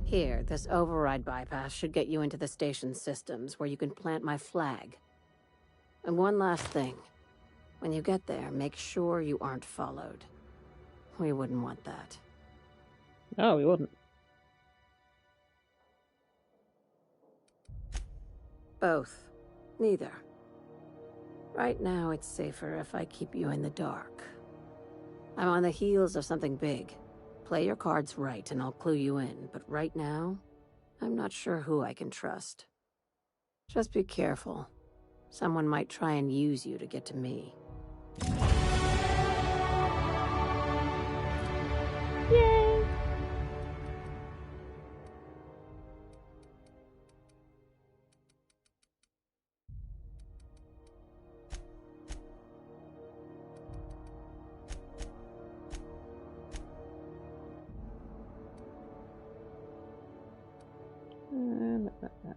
Here, this override bypass should get you into the station's systems where you can plant my flag. And one last thing. When you get there, make sure you aren't followed. We wouldn't want that. No, we wouldn't. Both. Neither. Right now, it's safer if I keep you in the dark. I'm on the heels of something big. Play your cards right and I'll clue you in, but right now, I'm not sure who I can trust. Just be careful. Someone might try and use you to get to me. Yay!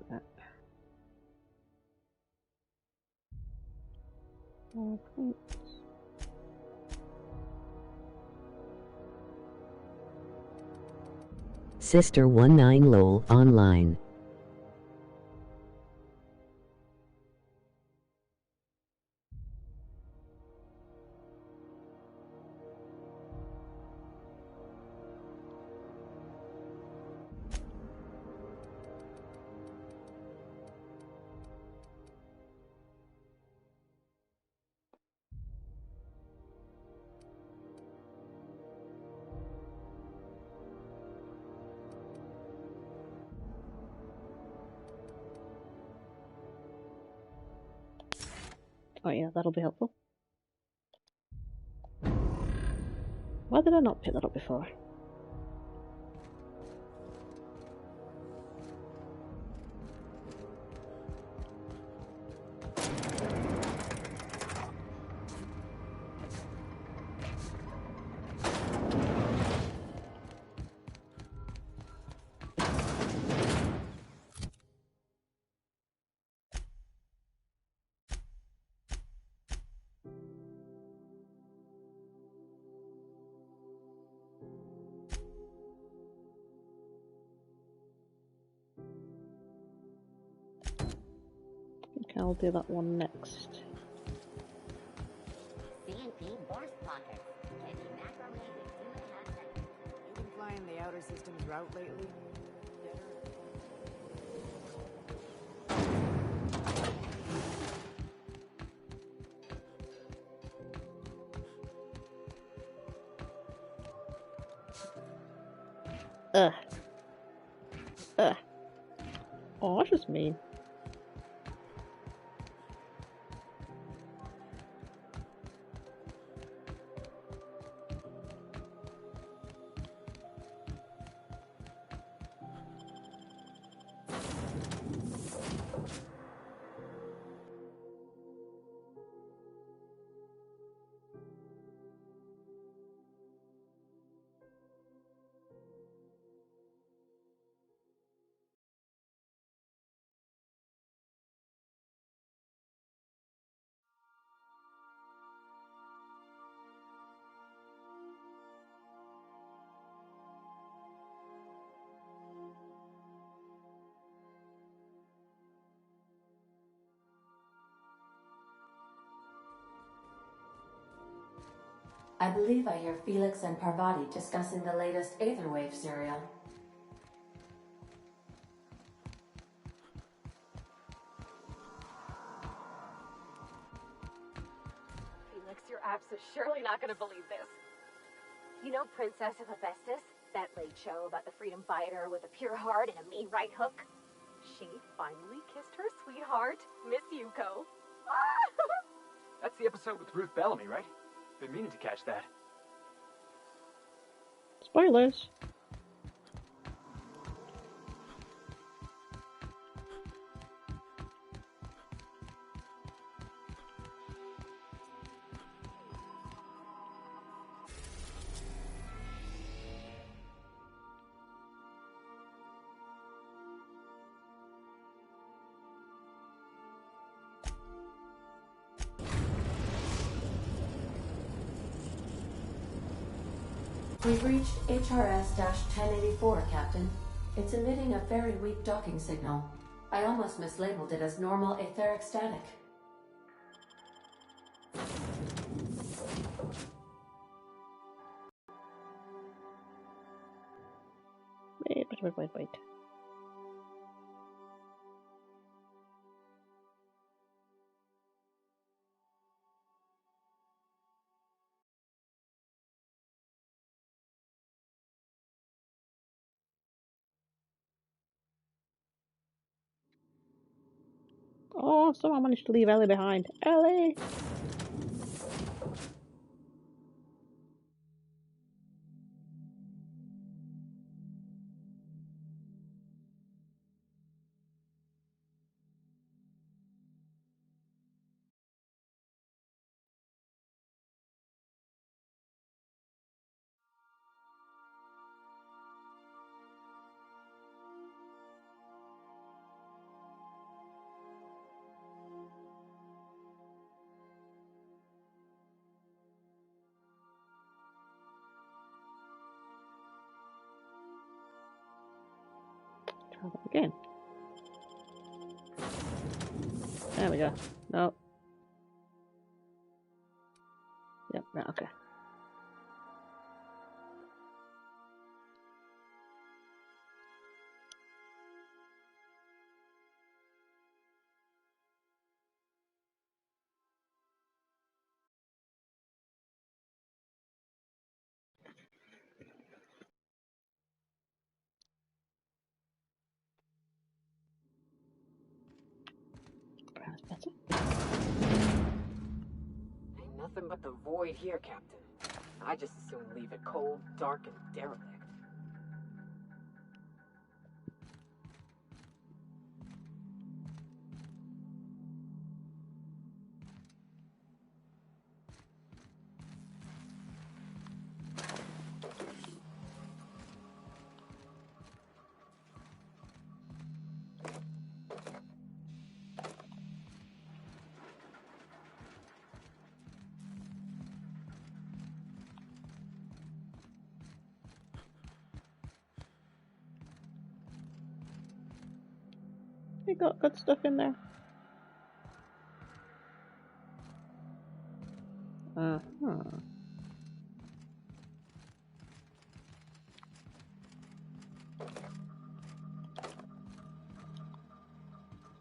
That. Okay. Sister 19 LOL online. Oh yeah, that'll be helpful. Why did I not pick that up before? Okay, I'll do that one next. CNP Bourse Pocket. Catching macrowaves in 2.5 seconds. You been flying the outer systems route lately? Ugh. Ugh. Oh, that's just mean. I believe I hear Felix and Parvati discussing the latest Aetherwave serial. Felix, you're surely not gonna believe this. You know Princess of Hephaestus? That late show about the freedom fighter with a pure heart and a mean right hook? She finally kissed her sweetheart, Miss Yuko. That's the episode with Ruth Bellamy, right? Been meaning to catch that. Spoilers. We've reached HRS-1084, Captain. It's emitting a very weak docking signal. I almost mislabeled it as normal etheric static. Wait. Oh, someone managed to leave Ellie behind. Ellie! Try that again. There we go. No. Yep, right, okay. Perhaps better. Ain't nothing but the void here, Captain. I just as soon leave it cold, dark, and derelict. You got good stuff in there. Uh-huh.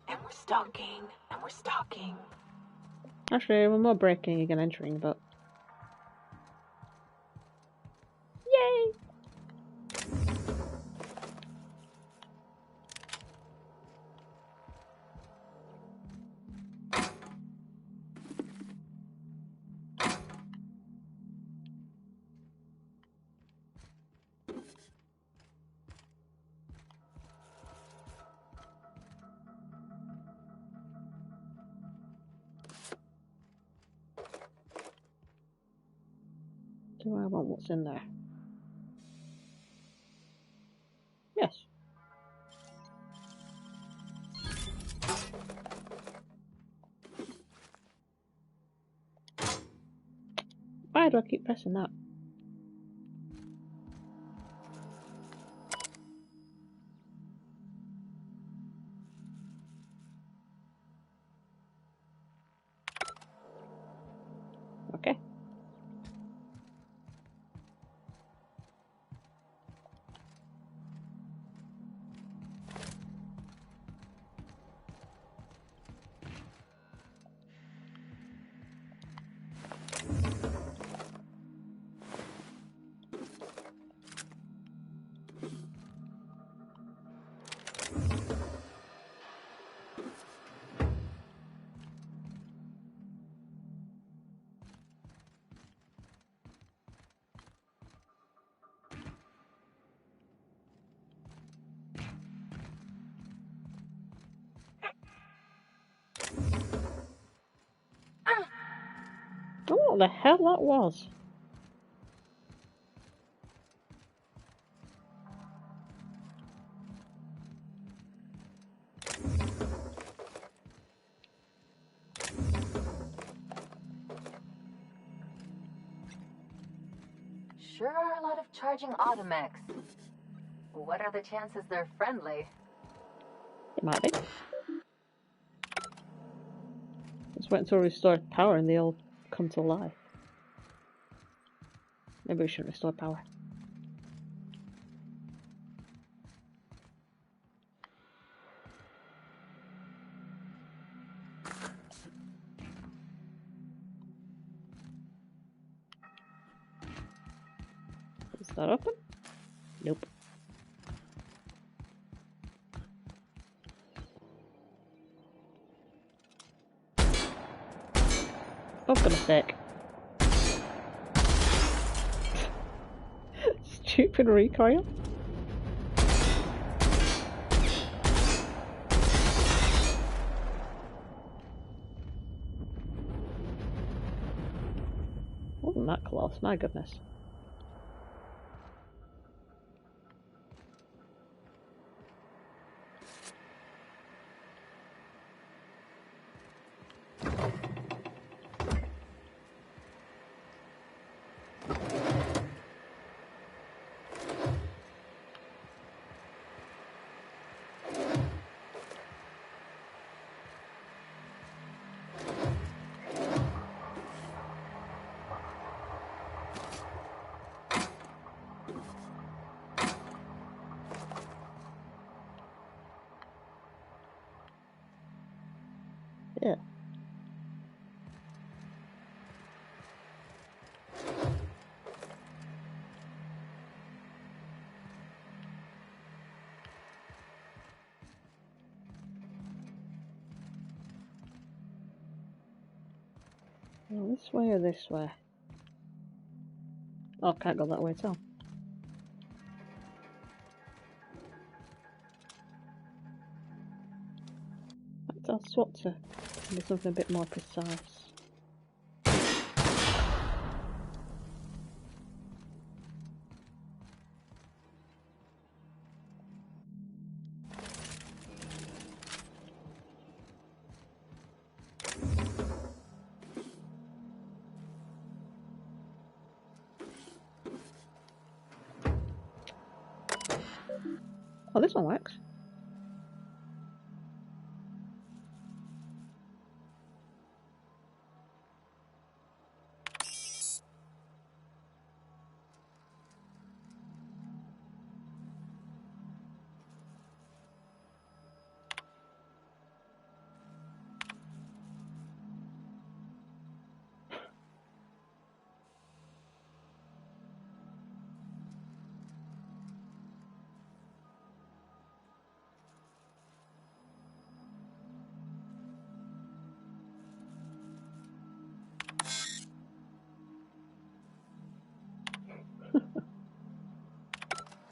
And we're stalking, and we're stalking. Actually, we're more breaking again entering, but... Yay! Do I want what's in there? Yes. Why do I keep pressing that? Okay. Oh, what the hell that was? Sure are a lot of charging automechs. What are the chances they're friendly? It might be. Just wait until we restore power and they all come to life. Maybe we shouldn't restore power. Is that open? Nope. Oh, for goodness sake. Stupid recoil. Wasn't that close, my goodness. Yeah. Well, this way or this way? Oh, can't go that way at all. I'll swap to do something a bit more precise. Oh, this one works.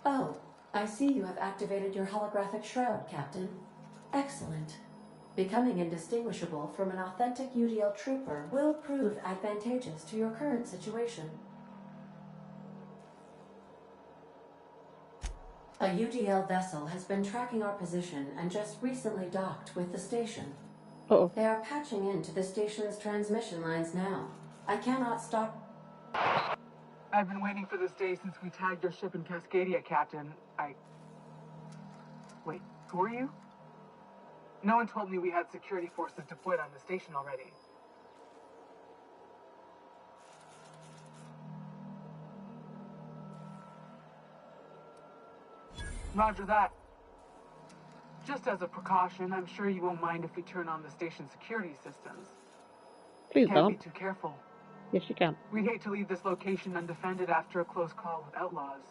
Oh, I see you have activated your holographic shroud, Captain. Excellent. Becoming indistinguishable from an authentic UDL trooper will prove advantageous to your current situation. A UDL vessel has been tracking our position and just recently docked with the station. Uh-oh. They are patching into the station's transmission lines now. I cannot stop. I've been waiting for this day since we tagged your ship in Cascadia, Captain. Wait, who are you? No one told me we had security forces deployed on the station already. Roger that. Just as a precaution, I'm sure you won't mind if we turn on the station's security systems. Please Can't don't. be too careful. Yes, you can. We'd hate to leave this location undefended after a close call with outlaws.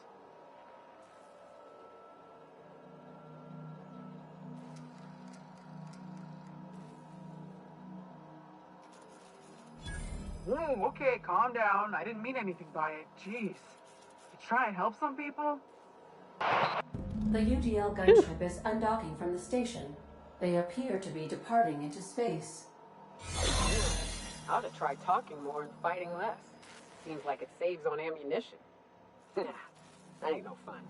Whoa, okay, calm down. I didn't mean anything by it. Jeez. You try and help some people? The UDL gunship is undocking from the station. They appear to be departing into space. I ought to try talking more and fighting less. Seems like it saves on ammunition. Nah, that ain't no fun.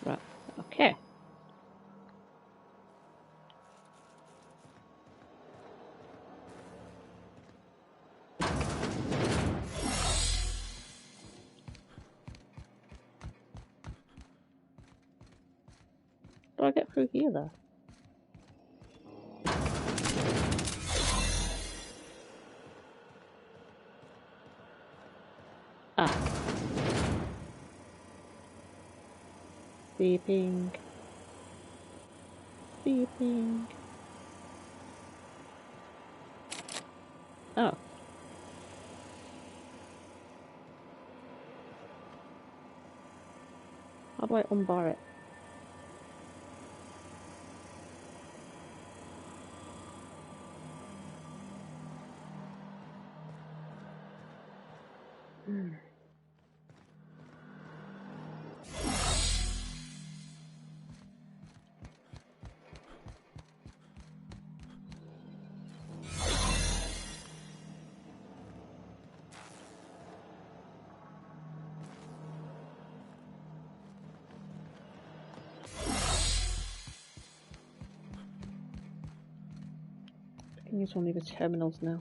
Right, okay. Do I get through here though? Ah. Beeping. Beeping. Oh. How do I unbar it? I can use one of the terminals now.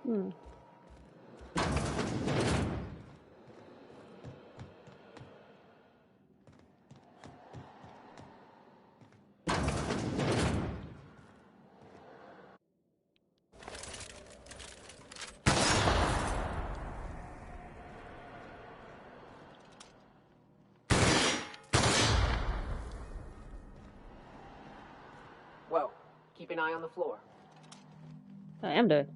Hmm. Whoa, keep an eye on the floor. I am doing.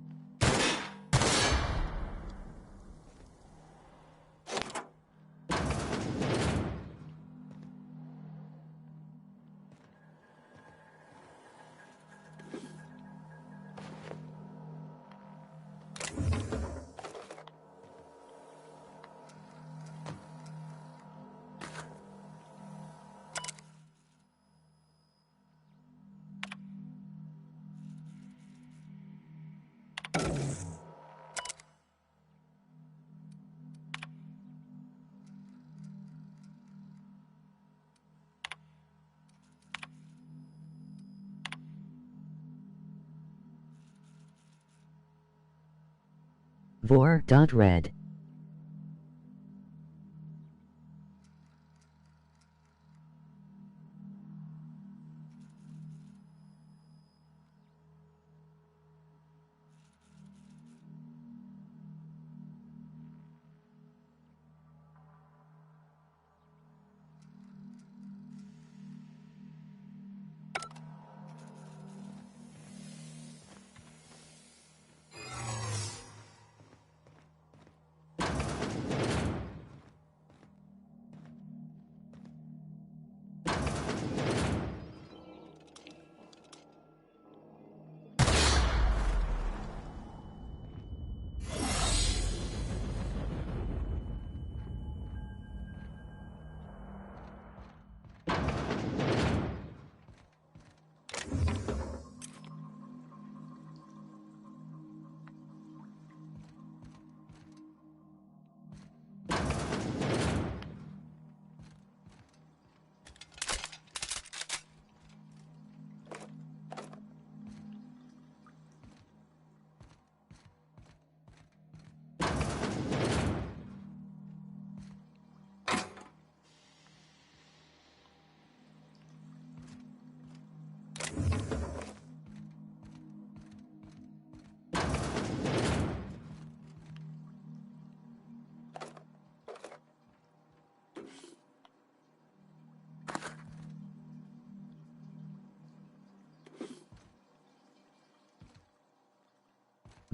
Vor.red.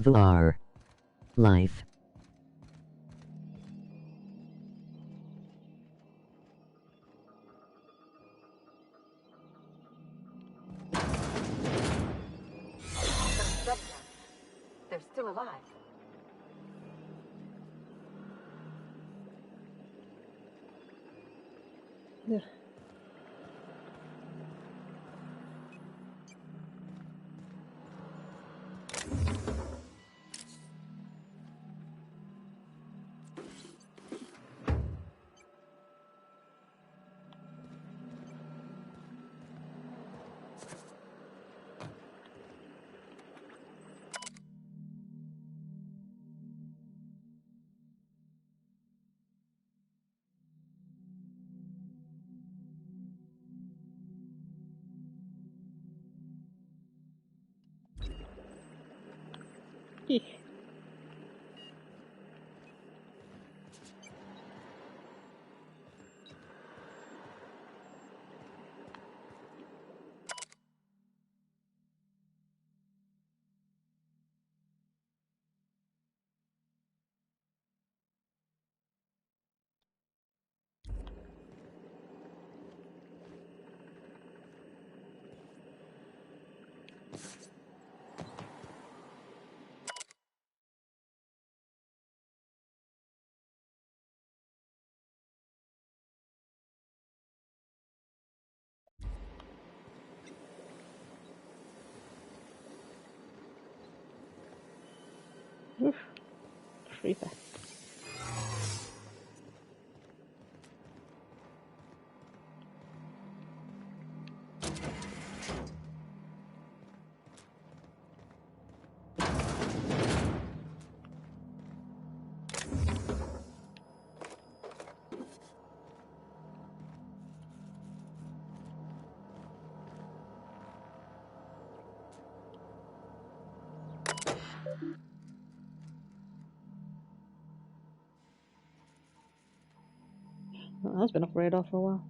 VR. Life. They're still alive. Yeah. Oof. Creepy. That has been off radar for a while.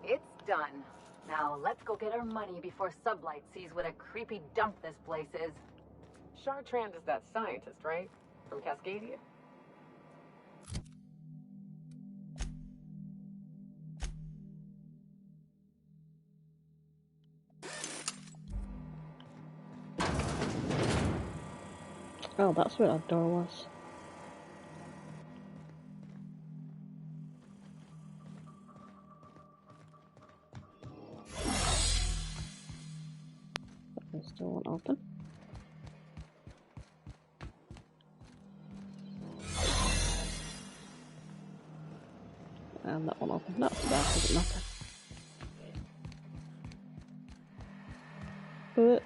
It's done. Now let's go get our money before Sublight sees what a creepy dump this place is. Chartrand is that scientist, right? From Cascadia? Oh, that's where that door was. That still won't open. And that one open. That's the back, doesn't matter. But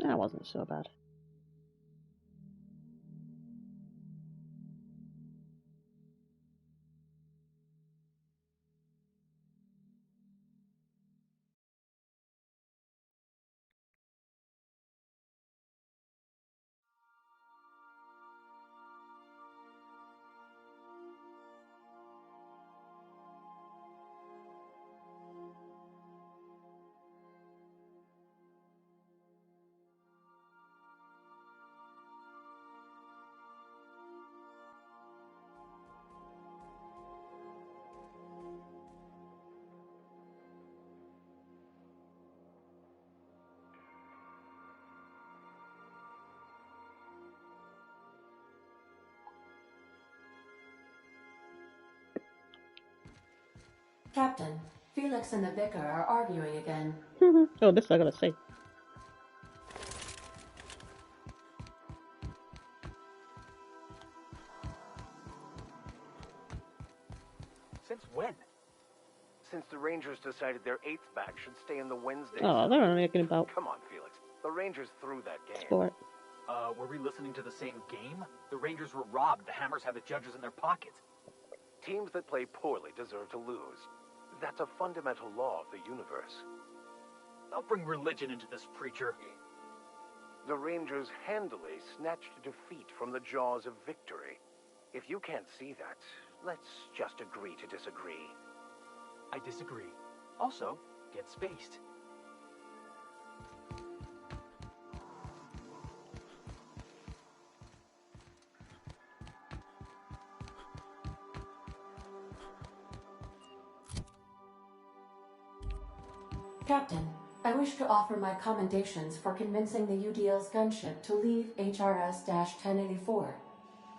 That wasn't so bad. Captain, Felix and the Vicar are arguing again. Oh, this I gotta see. Since when? Since the Rangers decided their 8th back should stay in the Wednesday. Oh, they're only making about. Come on, Felix. The Rangers threw that game. Sport. Were we listening to the same game? The Rangers were robbed. The Hammers had the judges in their pockets. Teams that play poorly deserve to lose. That's a fundamental law of the universe. Don't bring religion into this, preacher. The Rangers handily snatched defeat from the jaws of victory. If you can't see that, let's just agree to disagree. I disagree. Also, get spaced. Captain, I wish to offer my commendations for convincing the UDL's gunship to leave HRS-1084.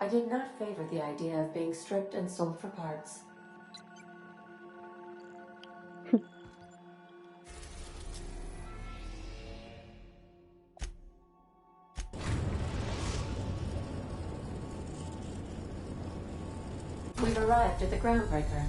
I did not favor the idea of being stripped and sold for parts. We've arrived at the groundbreaker.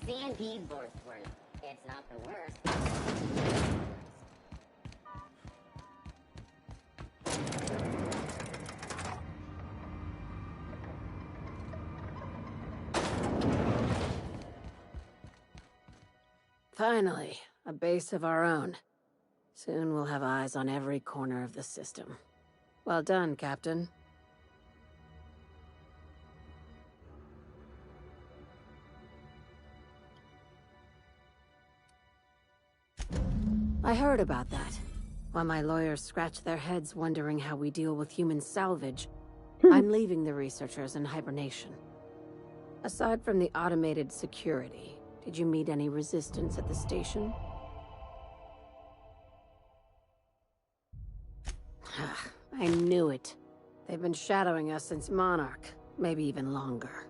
Stampede Borsworth. It's not the worst. Finally, a base of our own. Soon we'll have eyes on every corner of the system. Well done, Captain. I heard about that. While my lawyers scratch their heads wondering how we deal with human salvage, I'm leaving the researchers in hibernation. Aside from the automated security, did you meet any resistance at the station? I knew it. They've been shadowing us since Monarch, maybe even longer.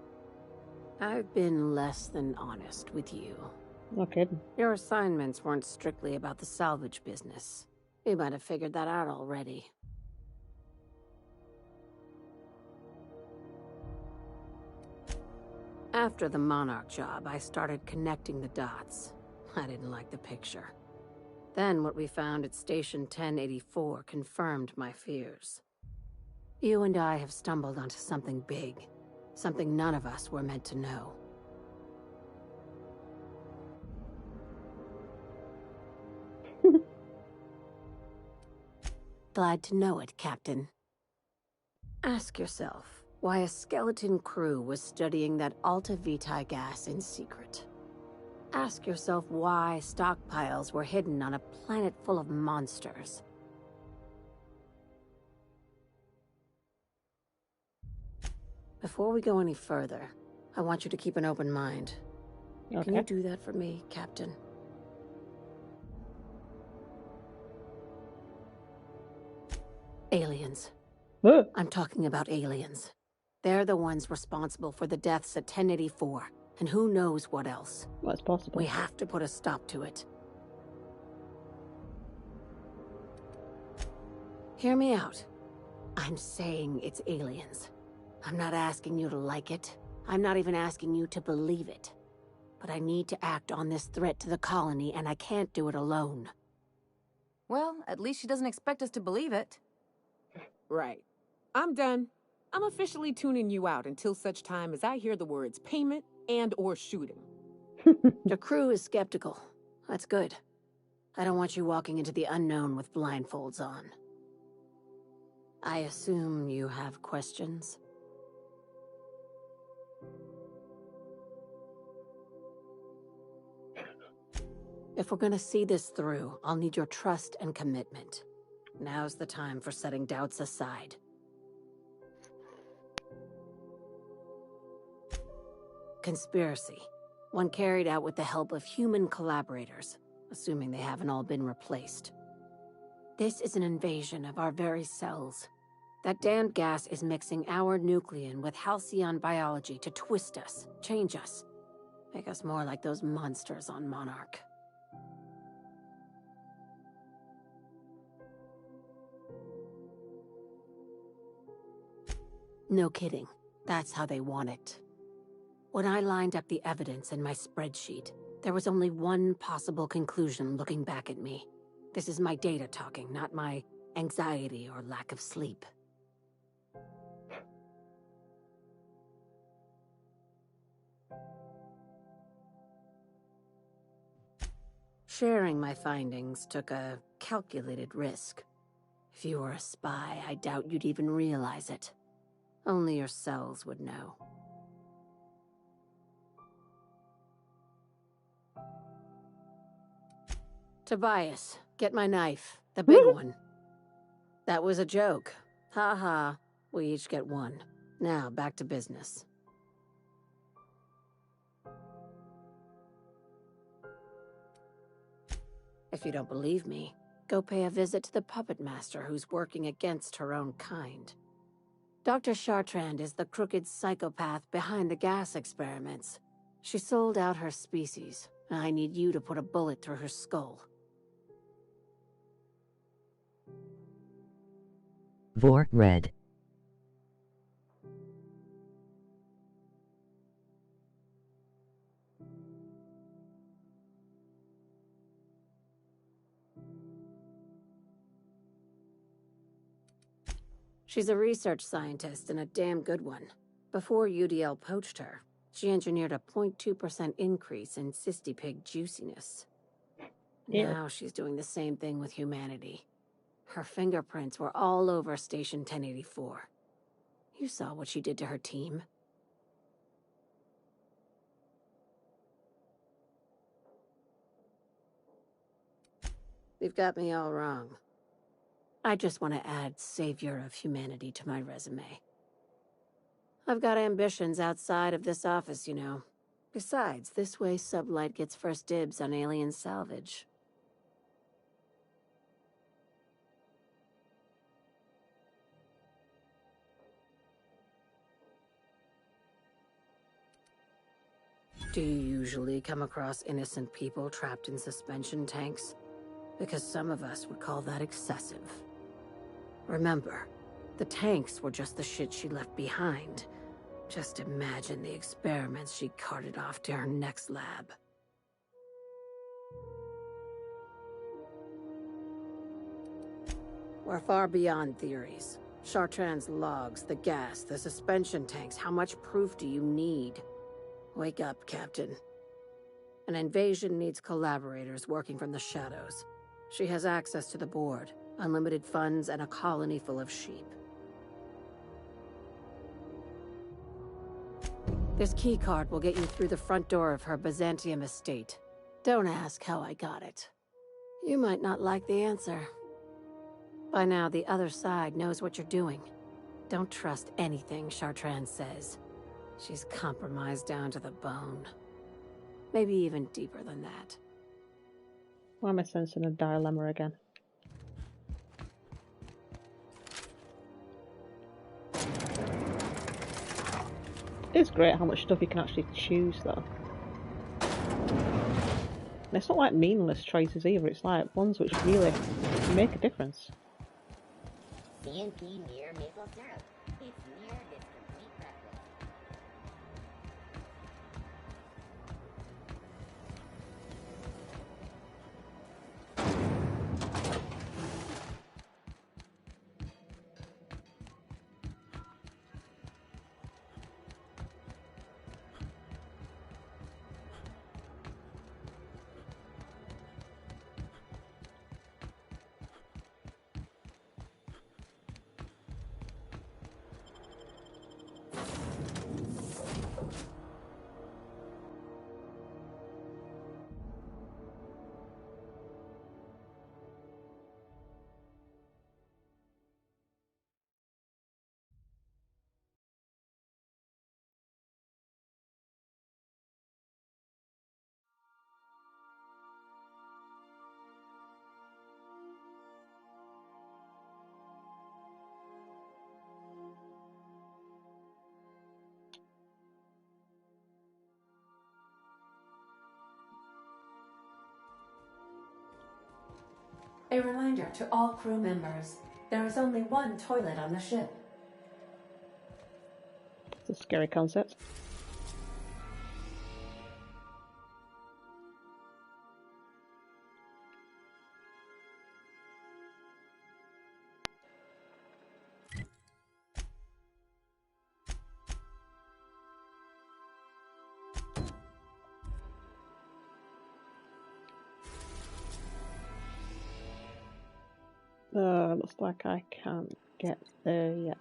I've been less than honest with you. No kidding. Your assignments weren't strictly about the salvage business. You might have figured that out already. After the Monarch job, I started connecting the dots. I didn't like the picture. Then what we found at Station 1084 confirmed my fears. You and I have stumbled onto something big. Something none of us were meant to know. Glad to know it, Captain. Ask yourself why a skeleton crew was studying that Alta Vitae gas in secret. Ask yourself why stockpiles were hidden on a planet full of monsters. Before we go any further, I want you to keep an open mind. Okay. Can you do that for me, Captain? Aliens. I'm talking about aliens. They're the ones responsible for the deaths at 1084, and who knows what else. What's possible? We have to put a stop to it. Hear me out. I'm saying it's aliens. I'm not asking you to like it. I'm not even asking you to believe it. But I need to act on this threat to the colony, and I can't do it alone. Well, at least she doesn't expect us to believe it. Right. I'm done. I'm officially tuning you out until such time as I hear the words payment and or shooting. The crew is skeptical. That's good. I don't want you walking into the unknown with blindfolds on. I assume you have questions? If we're gonna see this through, I'll need your trust and commitment. Now's the time for setting doubts aside. Conspiracy. One carried out with the help of human collaborators, assuming they haven't all been replaced. This is an invasion of our very cells. That damned gas is mixing our nucleon with halcyon biology to twist us, change us, make us more like those monsters on Monarch. No kidding. That's how they want it. When I lined up the evidence in my spreadsheet, there was only one possible conclusion looking back at me. This is my data talking, not my anxiety or lack of sleep. Sharing my findings took a calculated risk. If you were a spy, I doubt you'd even realize it. Only your cells would know. Tobias, get my knife. The big one. That was a joke. Ha ha. We each get one. Now, back to business. If you don't believe me, go pay a visit to the puppet master who's working against her own kind. Dr. Chartrand is the crooked psychopath behind the gas experiments. She sold out her species, and I need you to put a bullet through her skull. Vor Red. She's a research scientist and a damn good one. Before UDL poached her, she engineered a 0.2% increase in cystipig juiciness. Ew. Now she's doing the same thing with humanity. Her fingerprints were all over Station 1084. You saw what she did to her team. You've got me all wrong. I just want to add savior of humanity to my resume. I've got ambitions outside of this office, you know. Besides, this way Sublight gets first dibs on alien salvage. Do you usually come across innocent people trapped in suspension tanks? Because some of us would call that excessive. Remember, the tanks were just the shit she left behind. Just imagine the experiments she carted off to her next lab. We're far beyond theories. Chartrand's logs, the gas, the suspension tanks, how much proof do you need? Wake up, Captain. An invasion needs collaborators working from the shadows. She has access to the board, unlimited funds, and a colony full of sheep. This keycard will get you through the front door of her Byzantium estate. Don't ask how I got it. You might not like the answer. By now, the other side knows what you're doing. Don't trust anything Chartrand says. She's compromised down to the bone. Maybe even deeper than that. Why am I sensing a dilemma again? It's great how much stuff you can actually choose, though. And it's not like meaningless choices either, it's like ones which really make a difference. CNP near maple syrup. It's near this complete breakfast. A reminder to all crew members, there is only one toilet on the ship. It's a scary concept. Looks like I can't get there yet.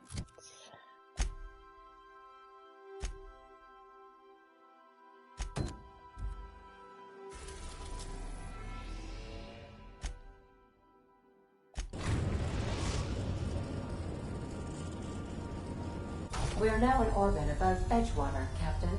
We are now in orbit above Edgewater, Captain.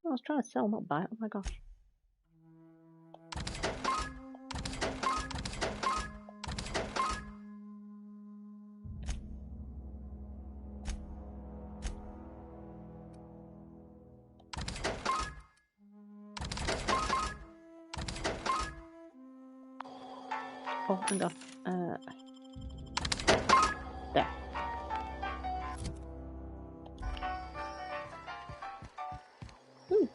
I was trying to sell, not buy. Oh my gosh. Oh, hang on. There. Ooh.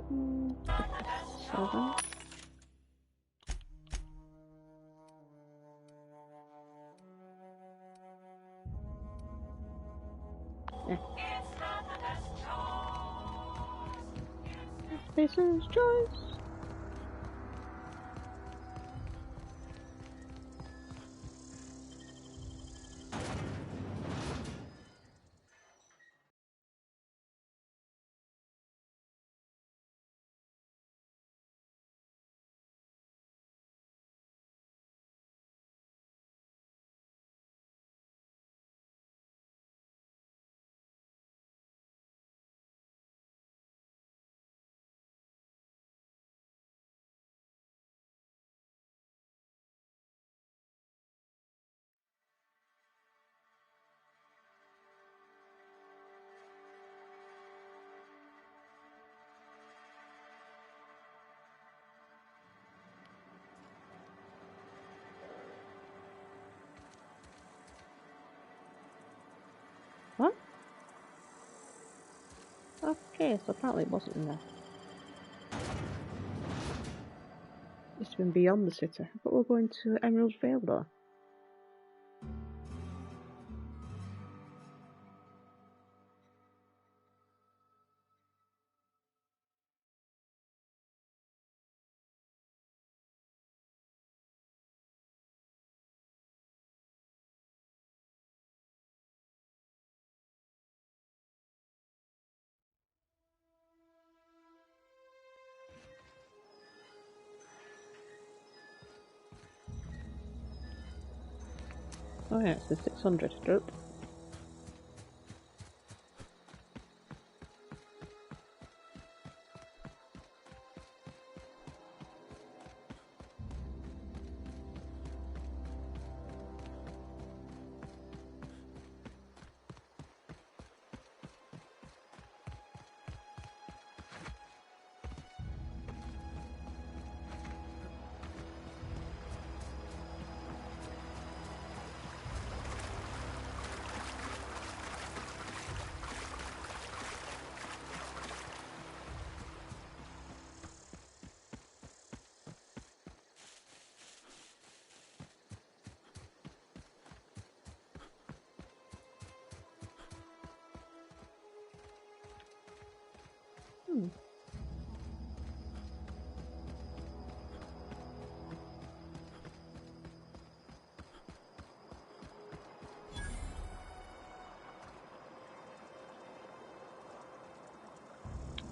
$2.57. Yeah. Spacer's choice. What? Okay, so apparently it wasn't in there. It's been beyond the city, but we're going to Emerald Vale though. Oh yeah, it's the 600. Dope.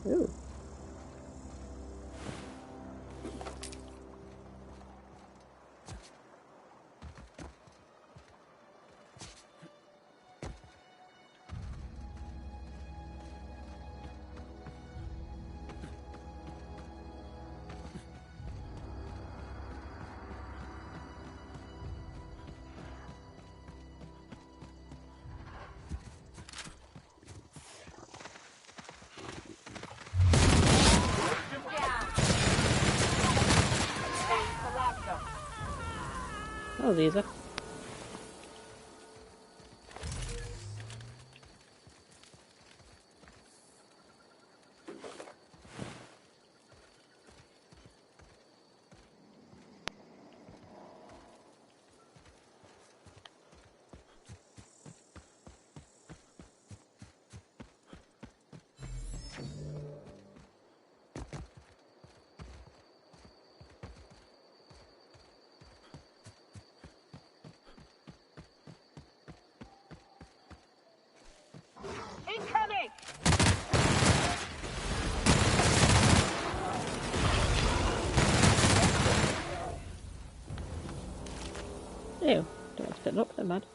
Ooh. That was easy. mind.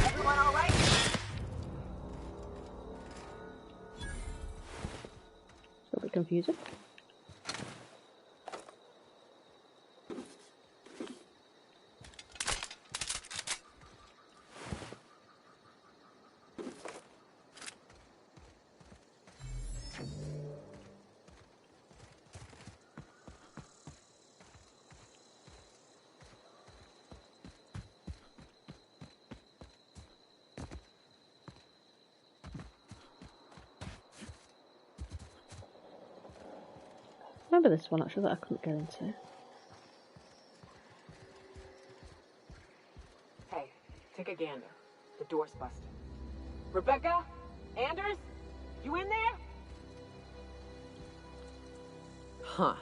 Everyone all right? A bit confusing. Remember this one actually that I couldn't get into. Hey, take a gander. The door's busted. Rebecca? Anders? You in there? Huh.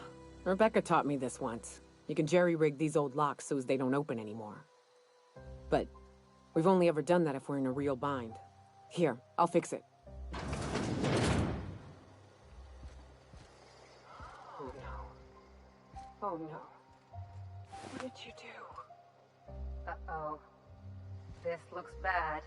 Rebecca taught me this once. You can jerry-rig these old locks so as they don't open anymore. But we've only ever done that if we're in a real bind. Here, I'll fix it. Oh no. Oh no. What did you do? Uh-oh. This looks bad.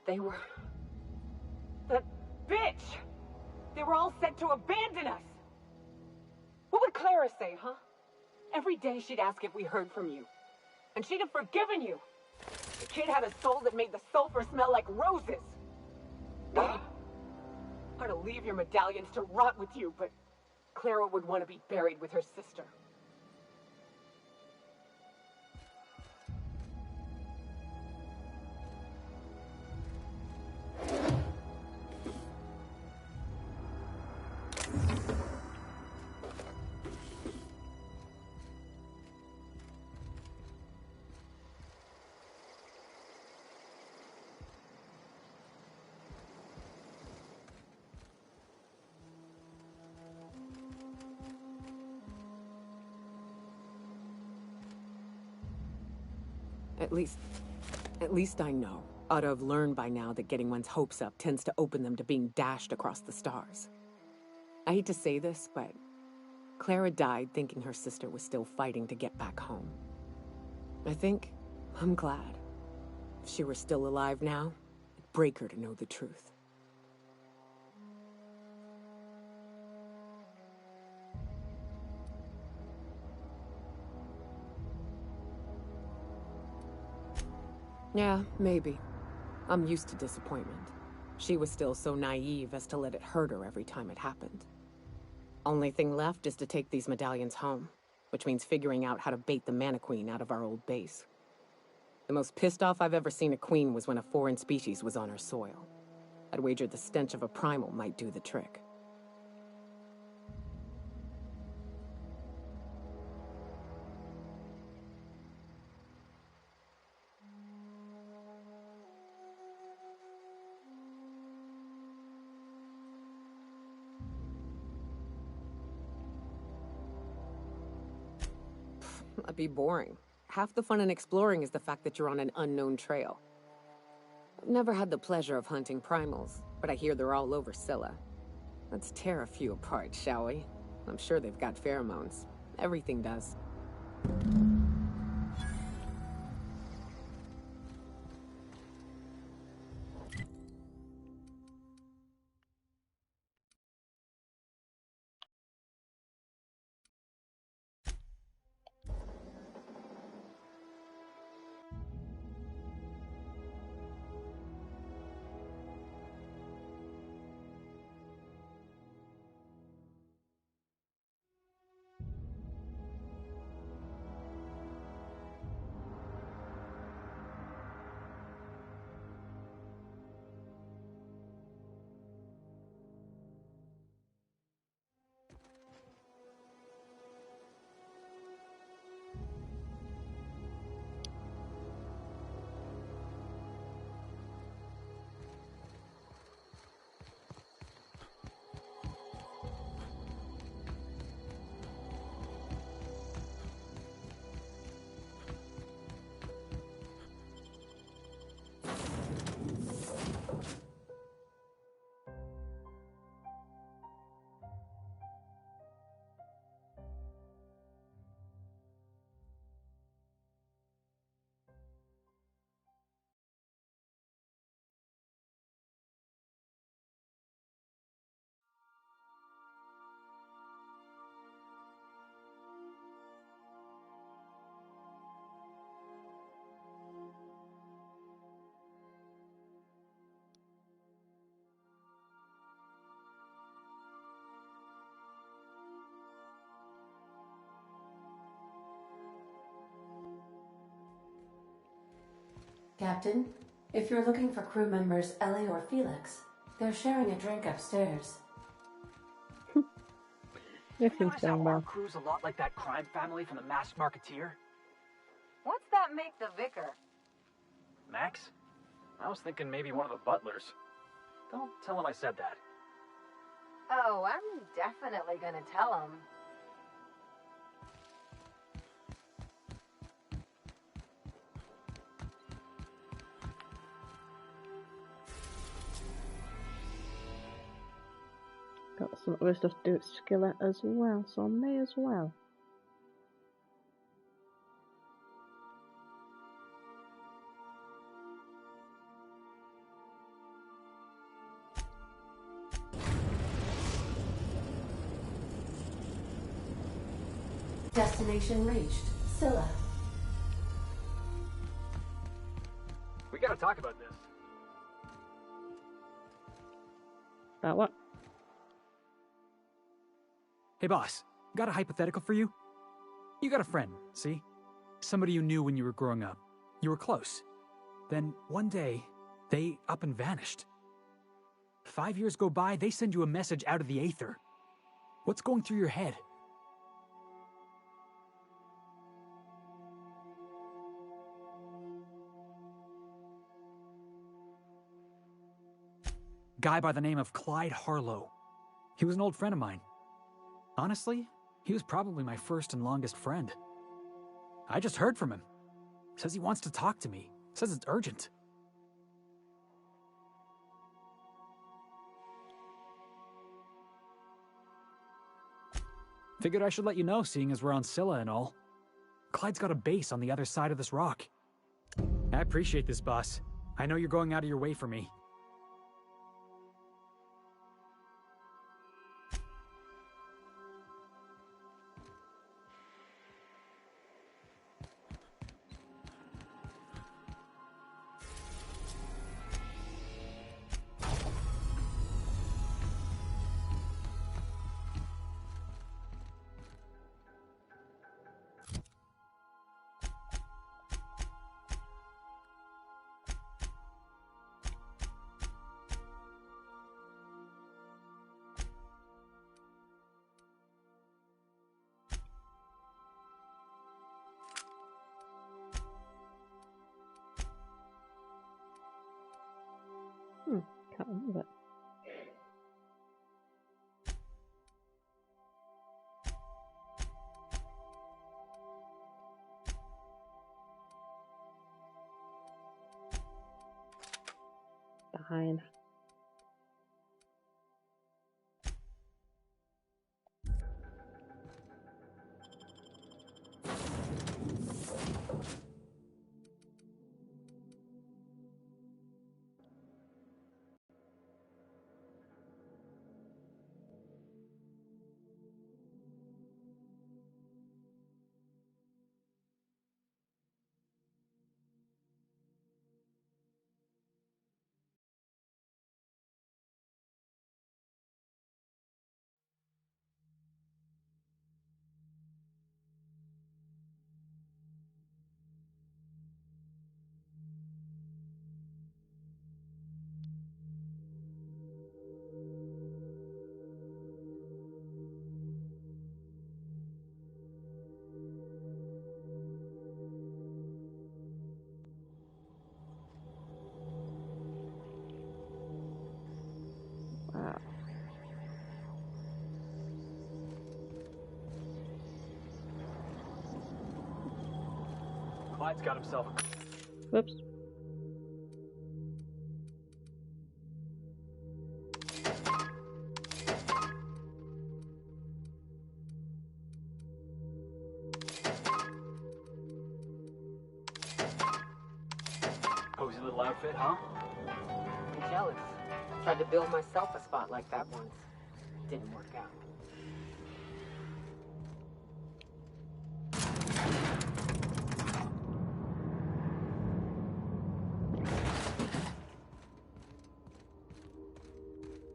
They were... That bitch! They were all set to abandon us! What would Clara say, huh? Every day she'd ask if we heard from you. And she'd have forgiven you. The kid had a soul that made the sulfur smell like roses. I'd to leave your medallions to rot with you, but Clara would want to be buried with her sister. At least I know. Ought to have learned by now that getting one's hopes up tends to open them to being dashed across the stars. I hate to say this, but Clara died thinking her sister was still fighting to get back home. I'm glad. If she were still alive now, it'd break her to know the truth. Yeah, maybe. I'm used to disappointment. She was still so naive as to let it hurt her every time it happened. Only thing left is to take these medallions home, which means figuring out how to bait the Mana Queen out of our old base. The most pissed off I've ever seen a queen was when a foreign species was on her soil. I'd wager the stench of a primal might do the trick. That'd be boring. Half the fun in exploring is the fact that you're on an unknown trail. I've never had the pleasure of hunting primals, but I hear they're all over Scylla. Let's tear a few apart, shall we? I'm sure they've got pheromones. Everything does. Captain, if you're looking for crew members Ellie or Felix, they're sharing a drink upstairs. Everything's going Our well. crew's a lot like that crime family from The Masked Marketeer. What's that make the vicar? Max? I was thinking maybe one of the butlers. Don't tell him I said that. Oh, I'm definitely gonna tell him. Got some other stuff to do at Skillet as well, so I may as well. Destination reached. Scylla. We gotta talk about this. About what? Hey boss, got a hypothetical for you? You got a friend, see? Somebody you knew when you were growing up. You were close. Then one day, they up and vanished. 5 years go by, they send you a message out of the aether. What's going through your head? Guy by the name of Clyde Harlow. He was an old friend of mine. Honestly, he was probably my first and longest friend. I just heard from him. Says he wants to talk to me. Says it's urgent. Figured I should let you know, seeing as we're on Scylla and all. Clyde's got a base on the other side of this rock. I appreciate this, boss. I know you're going out of your way for me. Can't remember it. Behind. Wow. Clyde's got himself a... Whoops. Cozy little outfit, huh? I'm jealous. Tried to build myself a spot like that once. Didn't work out.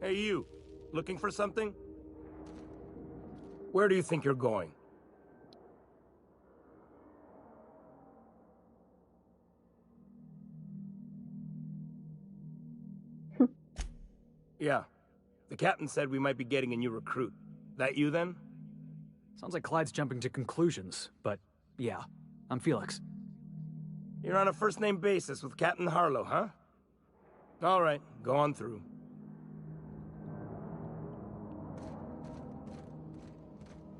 Hey, you. Looking for something? Where do you think you're going? Yeah. The captain said we might be getting a new recruit. That you, then? Sounds like Clyde's jumping to conclusions, but yeah, I'm Felix. You're on a first-name basis with Captain Harlow, huh? All right, go on through.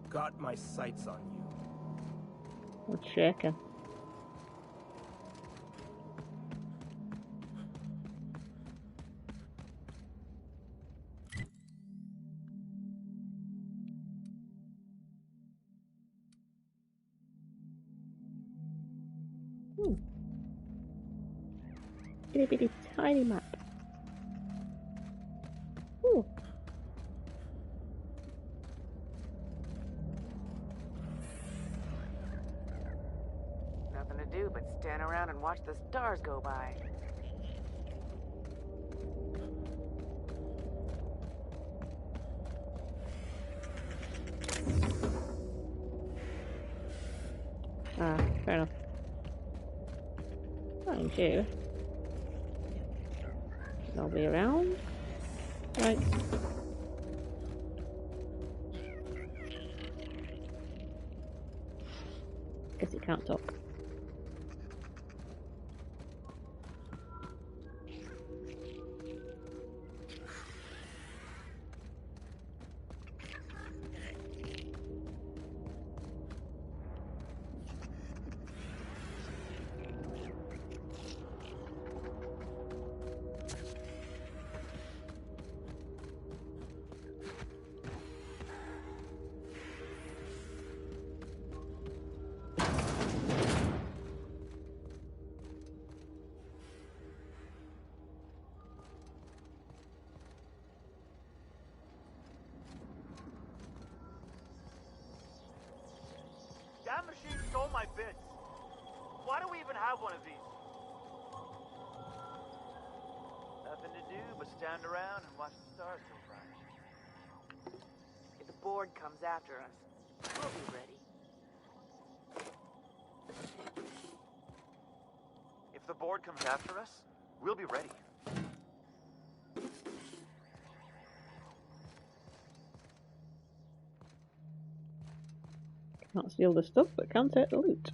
Got my sights on you. It's shaking. Itty bitty tiny map. Ooh. Nothing to do but stand around and watch the stars go by. Ah, fair enough. Thank you. I'll be around. Right. Guess he can't talk. bits. Why do we even have one of these? Nothing to do but stand around and watch the stars go by. If the board comes after us, we'll be ready. If the board comes after us, we'll be ready. Can't steal the stuff, but can take the loot.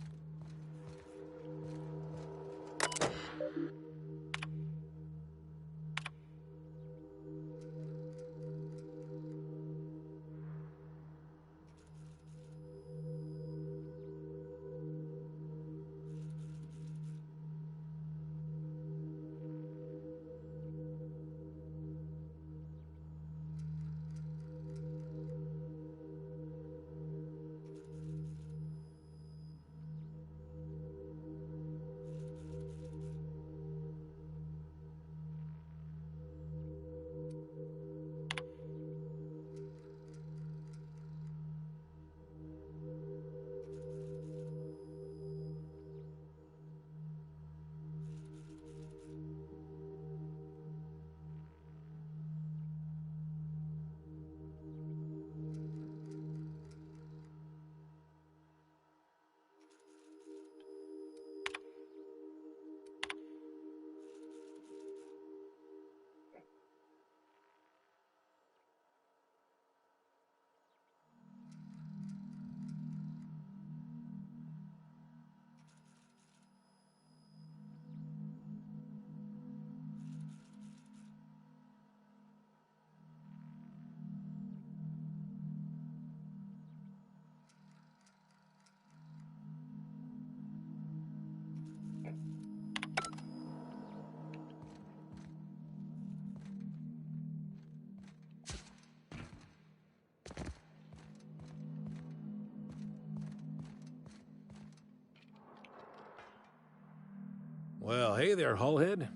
Well, hey there, Hullhead.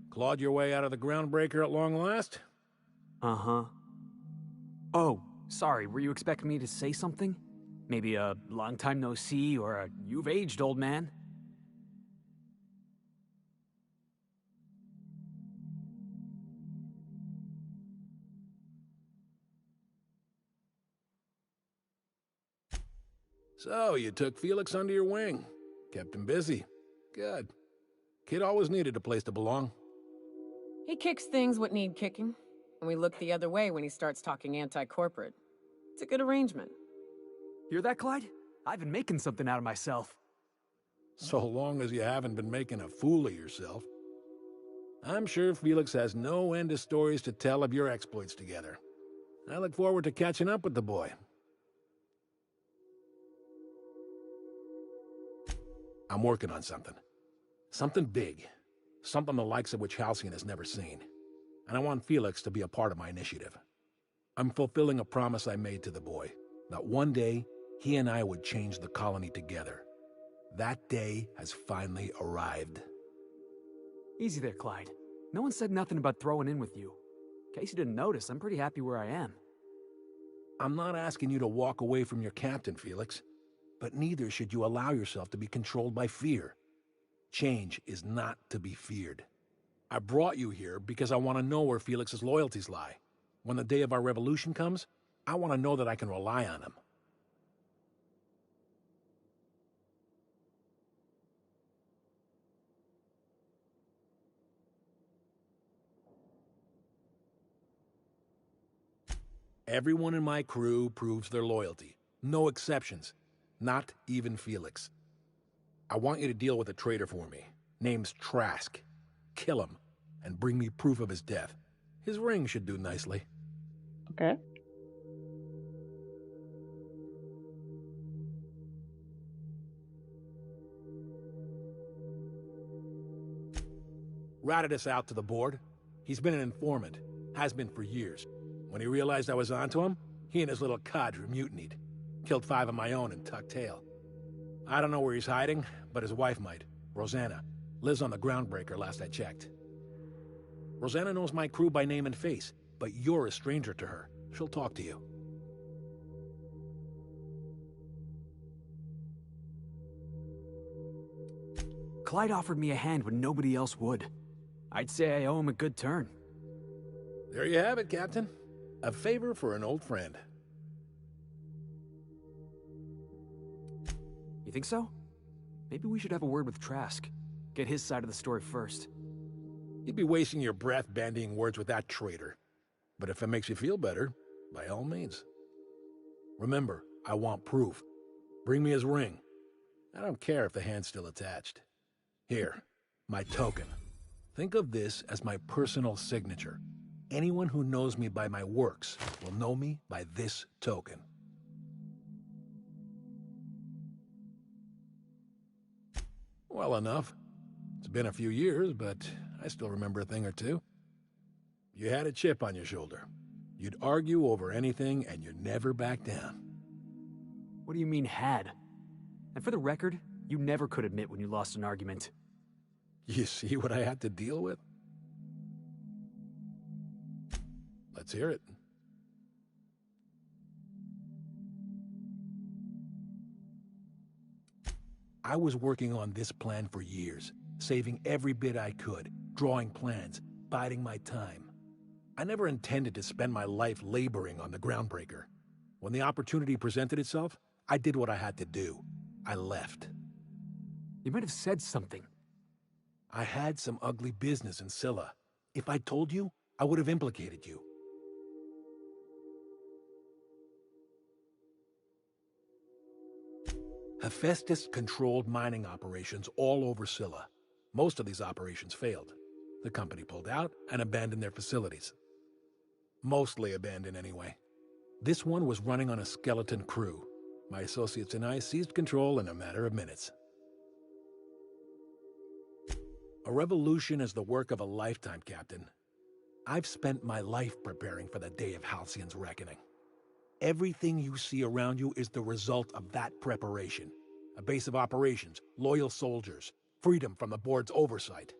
Clawed your way out of the groundbreaker at long last? Uh-huh. Oh, sorry, were you expecting me to say something? Maybe a long time no see or a you've aged, old man? So, you took Felix under your wing. Kept him busy. Good. Kid always needed a place to belong. He kicks things what need kicking, and we look the other way when he starts talking anti-corporate. It's a good arrangement. Hear that, Clyde? I've been making something out of myself. So long as you haven't been making a fool of yourself. I'm sure Felix has no end of stories to tell of your exploits together. I look forward to catching up with the boy. I'm working on something. Something big. Something the likes of which Halcyon has never seen. And I want Felix to be a part of my initiative. I'm fulfilling a promise I made to the boy, that one day he and I would change the colony together. That day has finally arrived. Easy there, Clyde. No one said nothing about throwing in with you. In case you didn't notice, I'm pretty happy where I am. I'm not asking you to walk away from your captain, Felix. But neither should you allow yourself to be controlled by fear. Change is not to be feared. I brought you here because I want to know where Felix's loyalties lie. When the day of our revolution comes, I want to know that I can rely on him. Everyone in my crew proves their loyalty. No exceptions. Not even Felix. I want you to deal with a traitor for me. Name's Trask. Kill him, and bring me proof of his death. His ring should do nicely. Okay. Ratted us out to the board. He's been an informant. Has been for years. When he realized I was onto him, he and his little cadre mutinied. Killed 5 of my own and tucked tail. I don't know where he's hiding, but his wife might. Rosanna. Lives on the groundbreaker last I checked. Rosanna knows my crew by name and face, but you're a stranger to her. She'll talk to you. Clyde offered me a hand when nobody else would. I'd say I owe him a good turn. There you have it, Captain. A favor for an old friend. You think so? Maybe we should have a word with Trask. Get his side of the story first. You'd be wasting your breath bandying words with that traitor. But if it makes you feel better, by all means. Remember, I want proof. Bring me his ring. I don't care if the hand's still attached. Here, my token. Think of this as my personal signature. Anyone who knows me by my works will know me by this token. Well enough. It's been a few years, but I still remember a thing or two. You had a chip on your shoulder. You'd argue over anything, and you'd never back down. What do you mean, had? And for the record, you never could admit when you lost an argument. You see what I had to deal with? Let's hear it. I was working on this plan for years, saving every bit I could, drawing plans, biding my time. I never intended to spend my life laboring on the groundbreaker. When the opportunity presented itself, I did what I had to do. I left. You might have said something. I had some ugly business in Scylla. If I told you, I would have implicated you. Hephaestus controlled mining operations all over Scylla. Most of these operations failed. The company pulled out and abandoned their facilities. Mostly abandoned anyway. This one was running on a skeleton crew. My associates and I seized control in a matter of minutes. A revolution is the work of a lifetime, Captain. I've spent my life preparing for the day of Halcyon's reckoning. Everything you see around you is the result of that preparation. A base of operations, loyal soldiers, freedom from the board's oversight.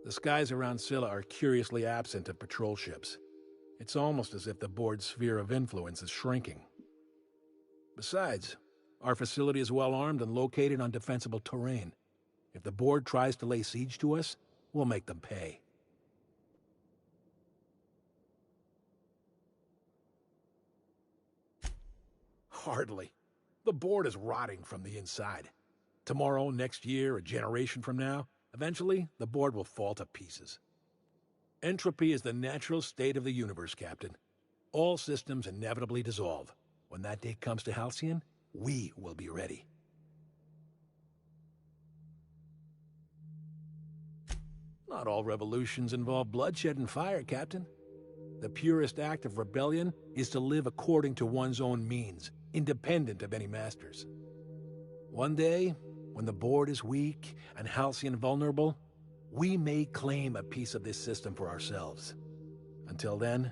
The skies around Scylla are curiously absent of patrol ships. It's almost as if the board's sphere of influence is shrinking. Besides, our facility is well armed and located on defensible terrain. If the board tries to lay siege to us, we'll make them pay. Hardly. The board is rotting from the inside. Tomorrow, next year, a generation from now, eventually, the board will fall to pieces. Entropy is the natural state of the universe, Captain. All systems inevitably dissolve. When that day comes to Halcyon, we will be ready. Not all revolutions involve bloodshed and fire, Captain. The purest act of rebellion is to live according to one's own means, independent of any masters. One day, when the board is weak and Halcyon vulnerable, we may claim a piece of this system for ourselves. Until then,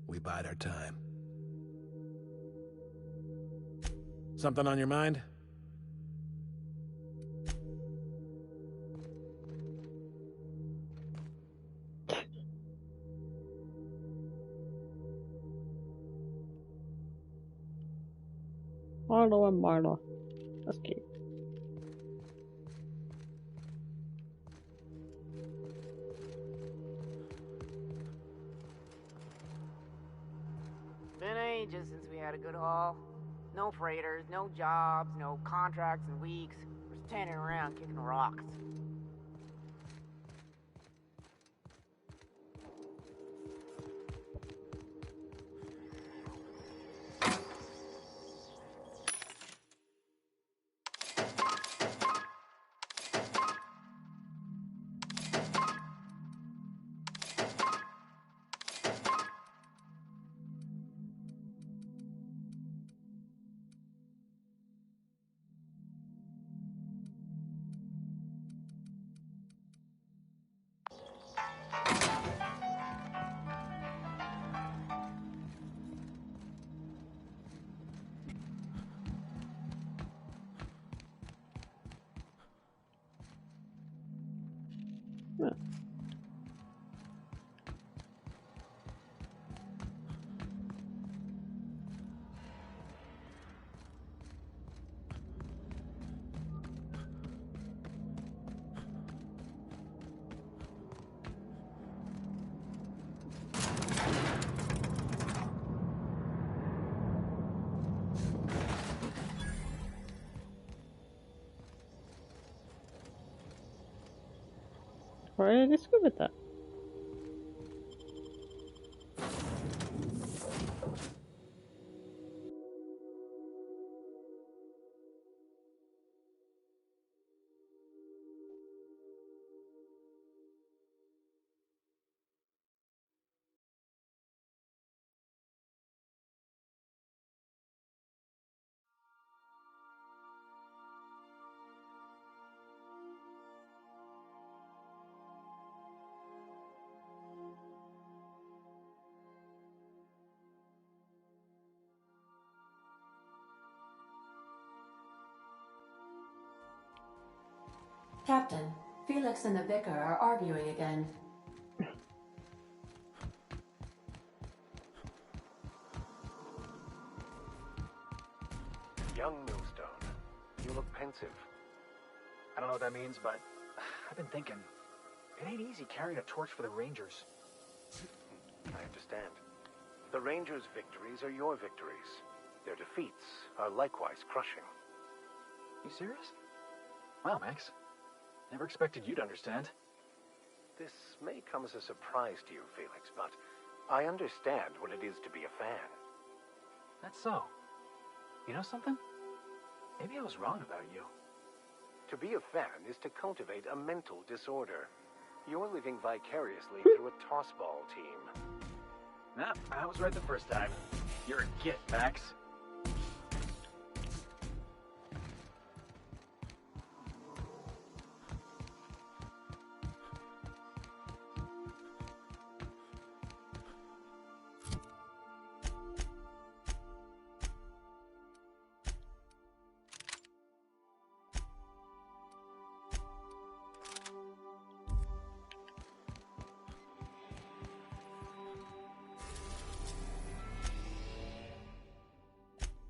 we bide our time. Something on your mind? Marlo and Marlo. That's cute. Been ages since we had a good haul. No freighters, no jobs, no contracts in weeks. We're standing around kicking rocks. already discovered that. Captain, Felix and the Vicar are arguing again. Young Millstone, you look pensive. I don't know what that means, but I've been thinking, it ain't easy carrying a torch for the Rangers. I understand. The Rangers' victories are your victories. Their defeats are likewise crushing. You serious? Wow, Max. Never expected you to understand. This may come as a surprise to you, Felix, but I understand what it is to be a fan. That's so. You know something? Maybe I was wrong about you. To be a fan is to cultivate a mental disorder. You're living vicariously through a tossball team. Nah, I was right the first time. You're a git, Max.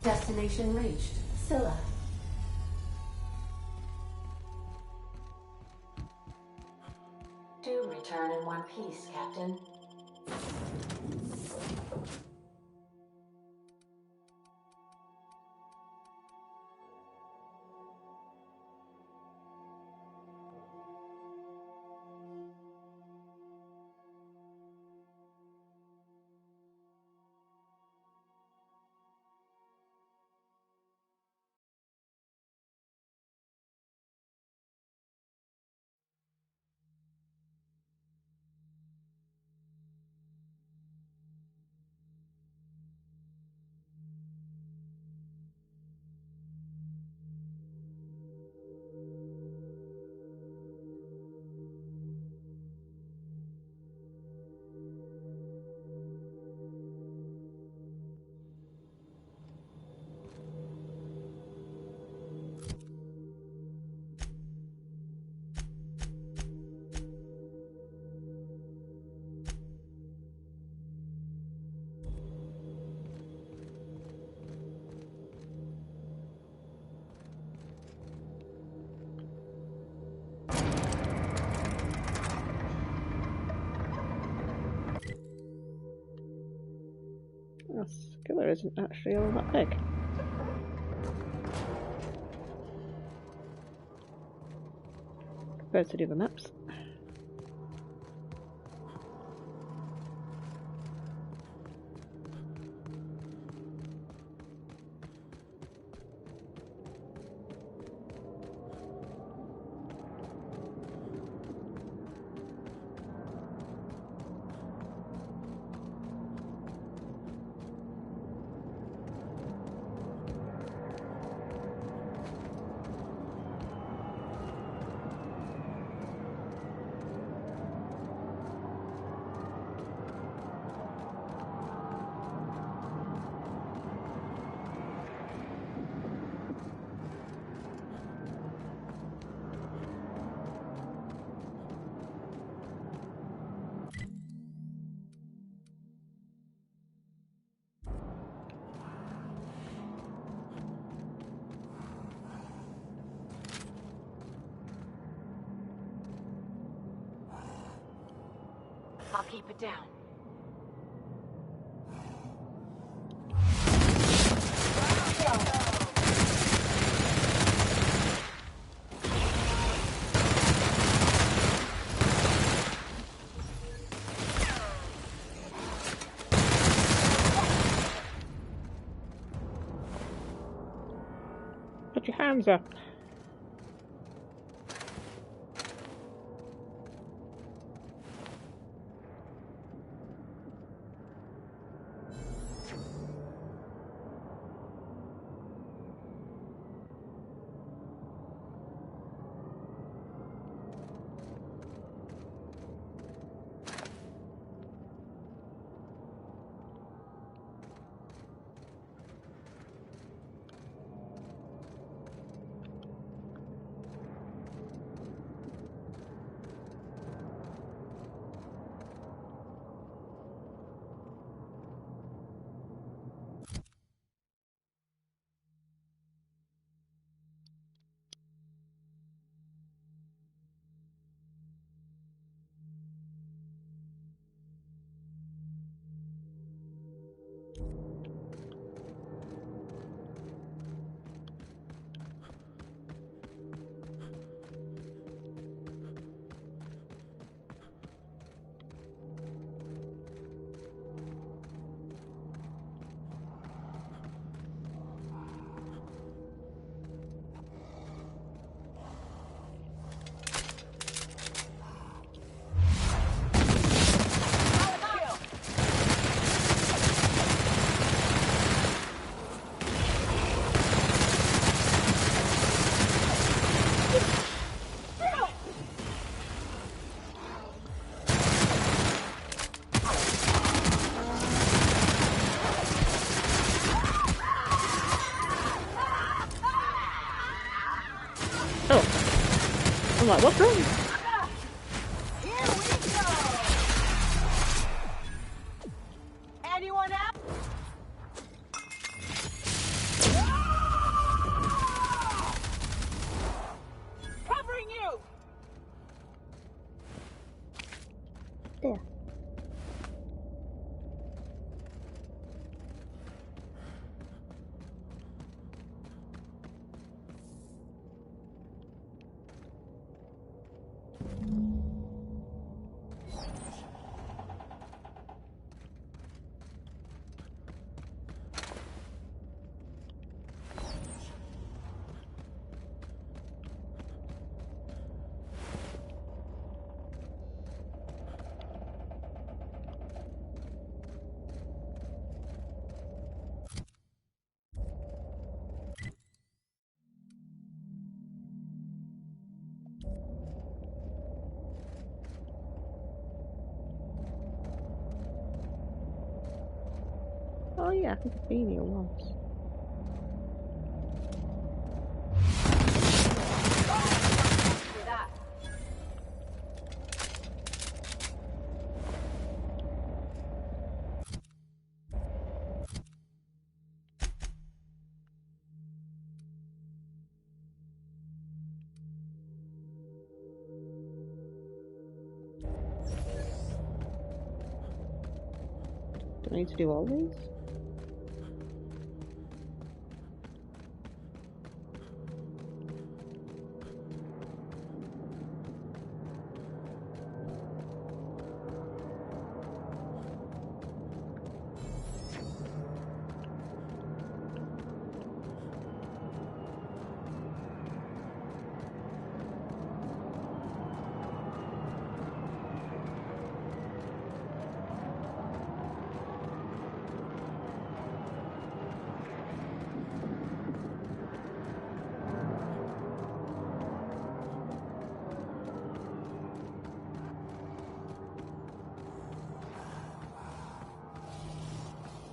Destination reached. Scylla. Do return in one piece, Captain. The Scylla isn't actually all that big. Compared to the other maps. I'll keep it down. Put your hands up. I'm like, what's wrong? Here we go. Anyone else? Covering you. There. Oh yeah, I think I've been here once. Do I need to do all these?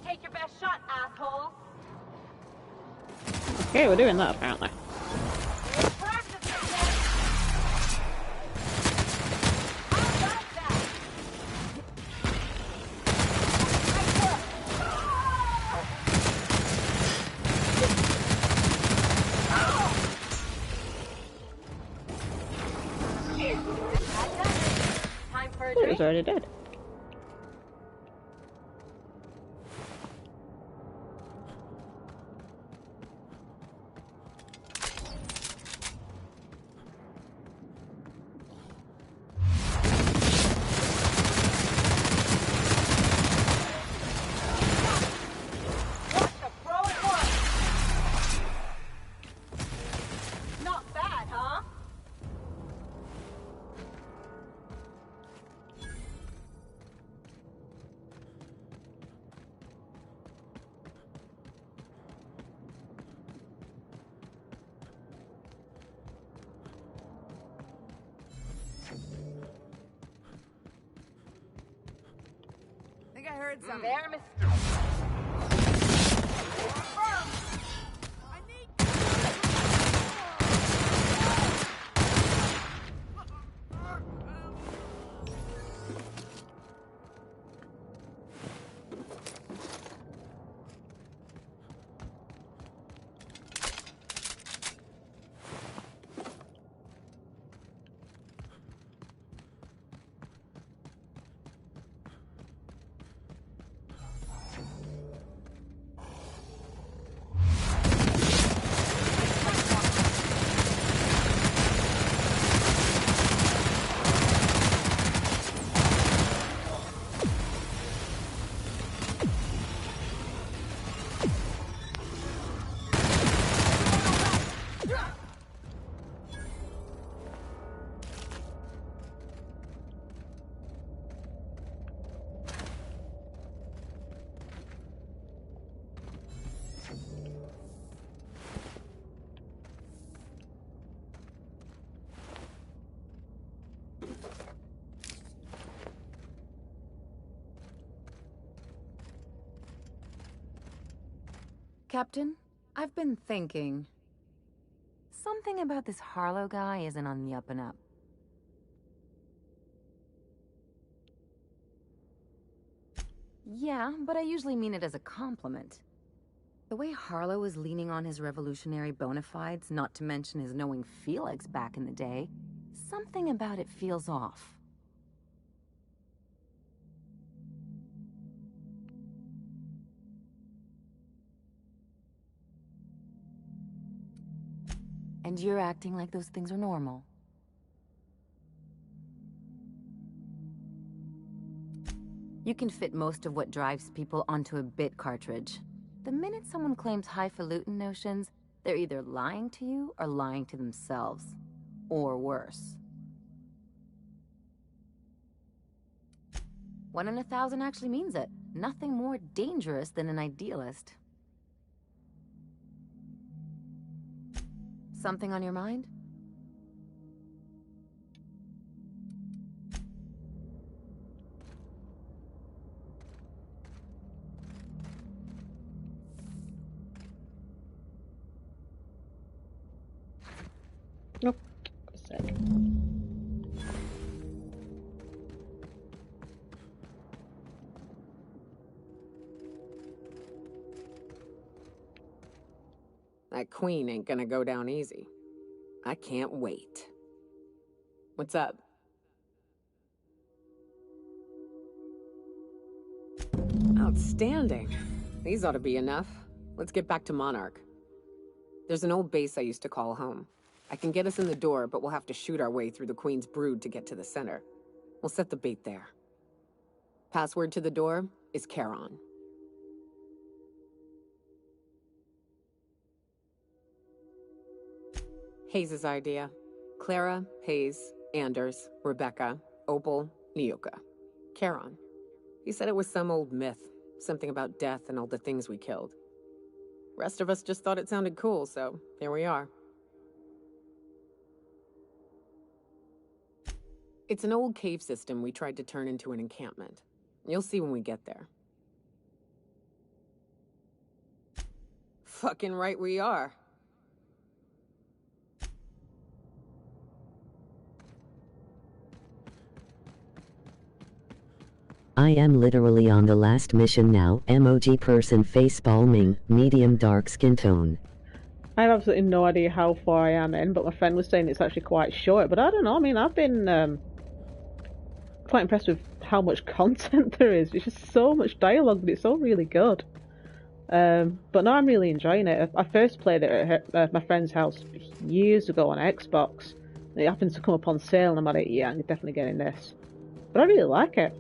Take your best shot, asshole. Okay, we're doing that apparently. Time for a It drink. was already dead. heard something. They're mistaken. Captain, I've been thinking. Something about this Harlow guy isn't on the up and up. Yeah, but I usually mean it as a compliment. The way Harlow is leaning on his revolutionary bona fides, not to mention his knowing Felix back in the day, something about it feels off. And you're acting like those things are normal. You can fit most of what drives people onto a bit cartridge. The minute someone claims highfalutin notions, they're either lying to you or lying to themselves. Or worse. 1 in 1,000 actually means it. Nothing more dangerous than an idealist. Something on your mind? Nope. A sec. That queen ain't gonna go down easy. I can't wait. What's up? Outstanding. These ought to be enough. Let's get back to Monarch. There's an old base I used to call home. I can get us in the door, but we'll have to shoot our way through the Queen's brood to get to the center. We'll set the bait there. Password to the door is Charon. Hayes' idea. Clara, Hayes, Anders, Rebecca, Opal, Nyoka. Charon. He said it was some old myth. Something about death and all the things we killed. Rest of us just thought it sounded cool, so here we are. It's an old cave system we tried to turn into an encampment. You'll see when we get there. Fucking right we are. I am literally on the last mission now. Emoji person face palming, medium dark skin tone. I have absolutely no idea how far I am in, but my friend was saying it's actually quite short. But I don't know, I mean, I've been quite impressed with how much content there is. It's just so much dialogue, but it's all really good. But no, I'm really enjoying it. I first played it at my friend's house years ago on Xbox. It happened to come up on sale, and I'm like, yeah, I'm definitely getting this. But I really like it.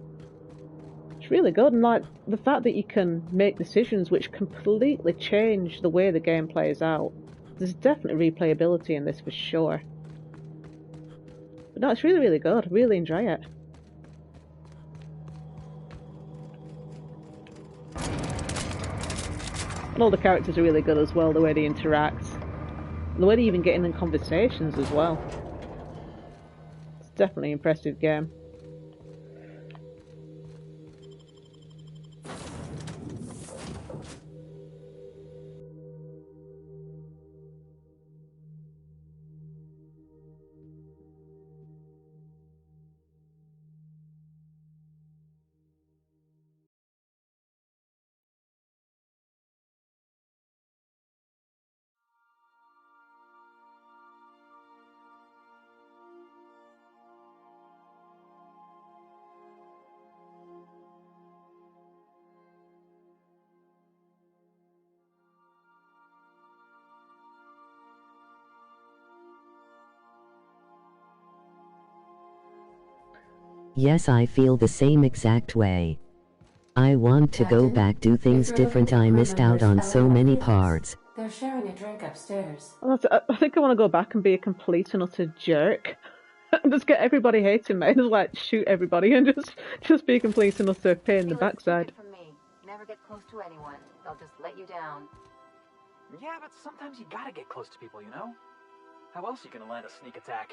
It's really good, and like the fact that you can make decisions which completely change the way the game plays out. There's definitely replayability in this for sure. But no, it's really, really good. I really enjoy it. And all the characters are really good as well, the way they interact. And the way they even get in conversations as well. It's definitely an impressive game. Yes, I feel the same exact way. I want to go back, do things different. I missed out on so many parts. They're sharing a drink upstairs. I think I want to go back and be a complete and utter jerk. Just get everybody hating me, just like shoot everybody and just be a complete and utter pain in the backside. From me. Never get close to anyone. They'll just let you down. Yeah, but sometimes you gotta get close to people, you know? How else are you gonna land a sneak attack?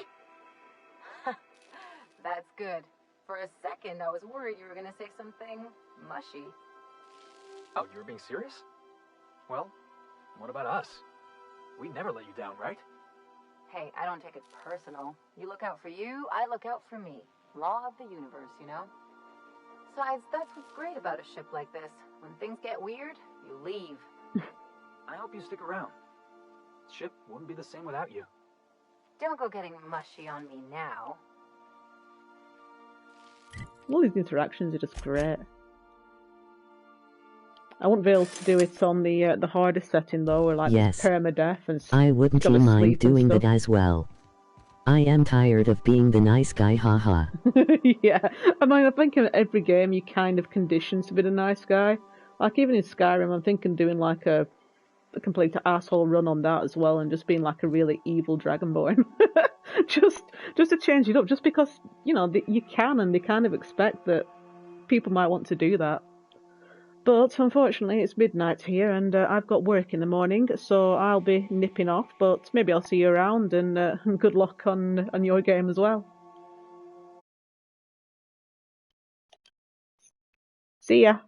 That's good. For a second, I was worried you were gonna say something mushy. Oh, you were being serious? Well, what about us? We'd never let you down, right? Hey, I don't take it personal. You look out for you, I look out for me. Law of the universe, you know? Besides, that's what's great about a ship like this. When things get weird, you leave. I hope you stick around. The ship wouldn't be the same without you. Don't go getting mushy on me now. All these interactions are just great. I wouldn't be able to do it on the hardest setting though, or like Yes. permadeath and I wouldn't go to mind sleep and doing stuff. that as well. I am tired of being the nice guy, haha. Yeah, I mean, I think in every game you kind of conditioned to be the nice guy. Like even in Skyrim, I'm thinking doing like a complete asshole run on that as well, and just being like a really evil dragonborn, just to change it up, just because you know you can, and they kind of expect that people might want to do that. But unfortunately, it's midnight here, and I've got work in the morning, so I'll be nipping off. But maybe I'll see you around, and good luck on your game as well. See ya.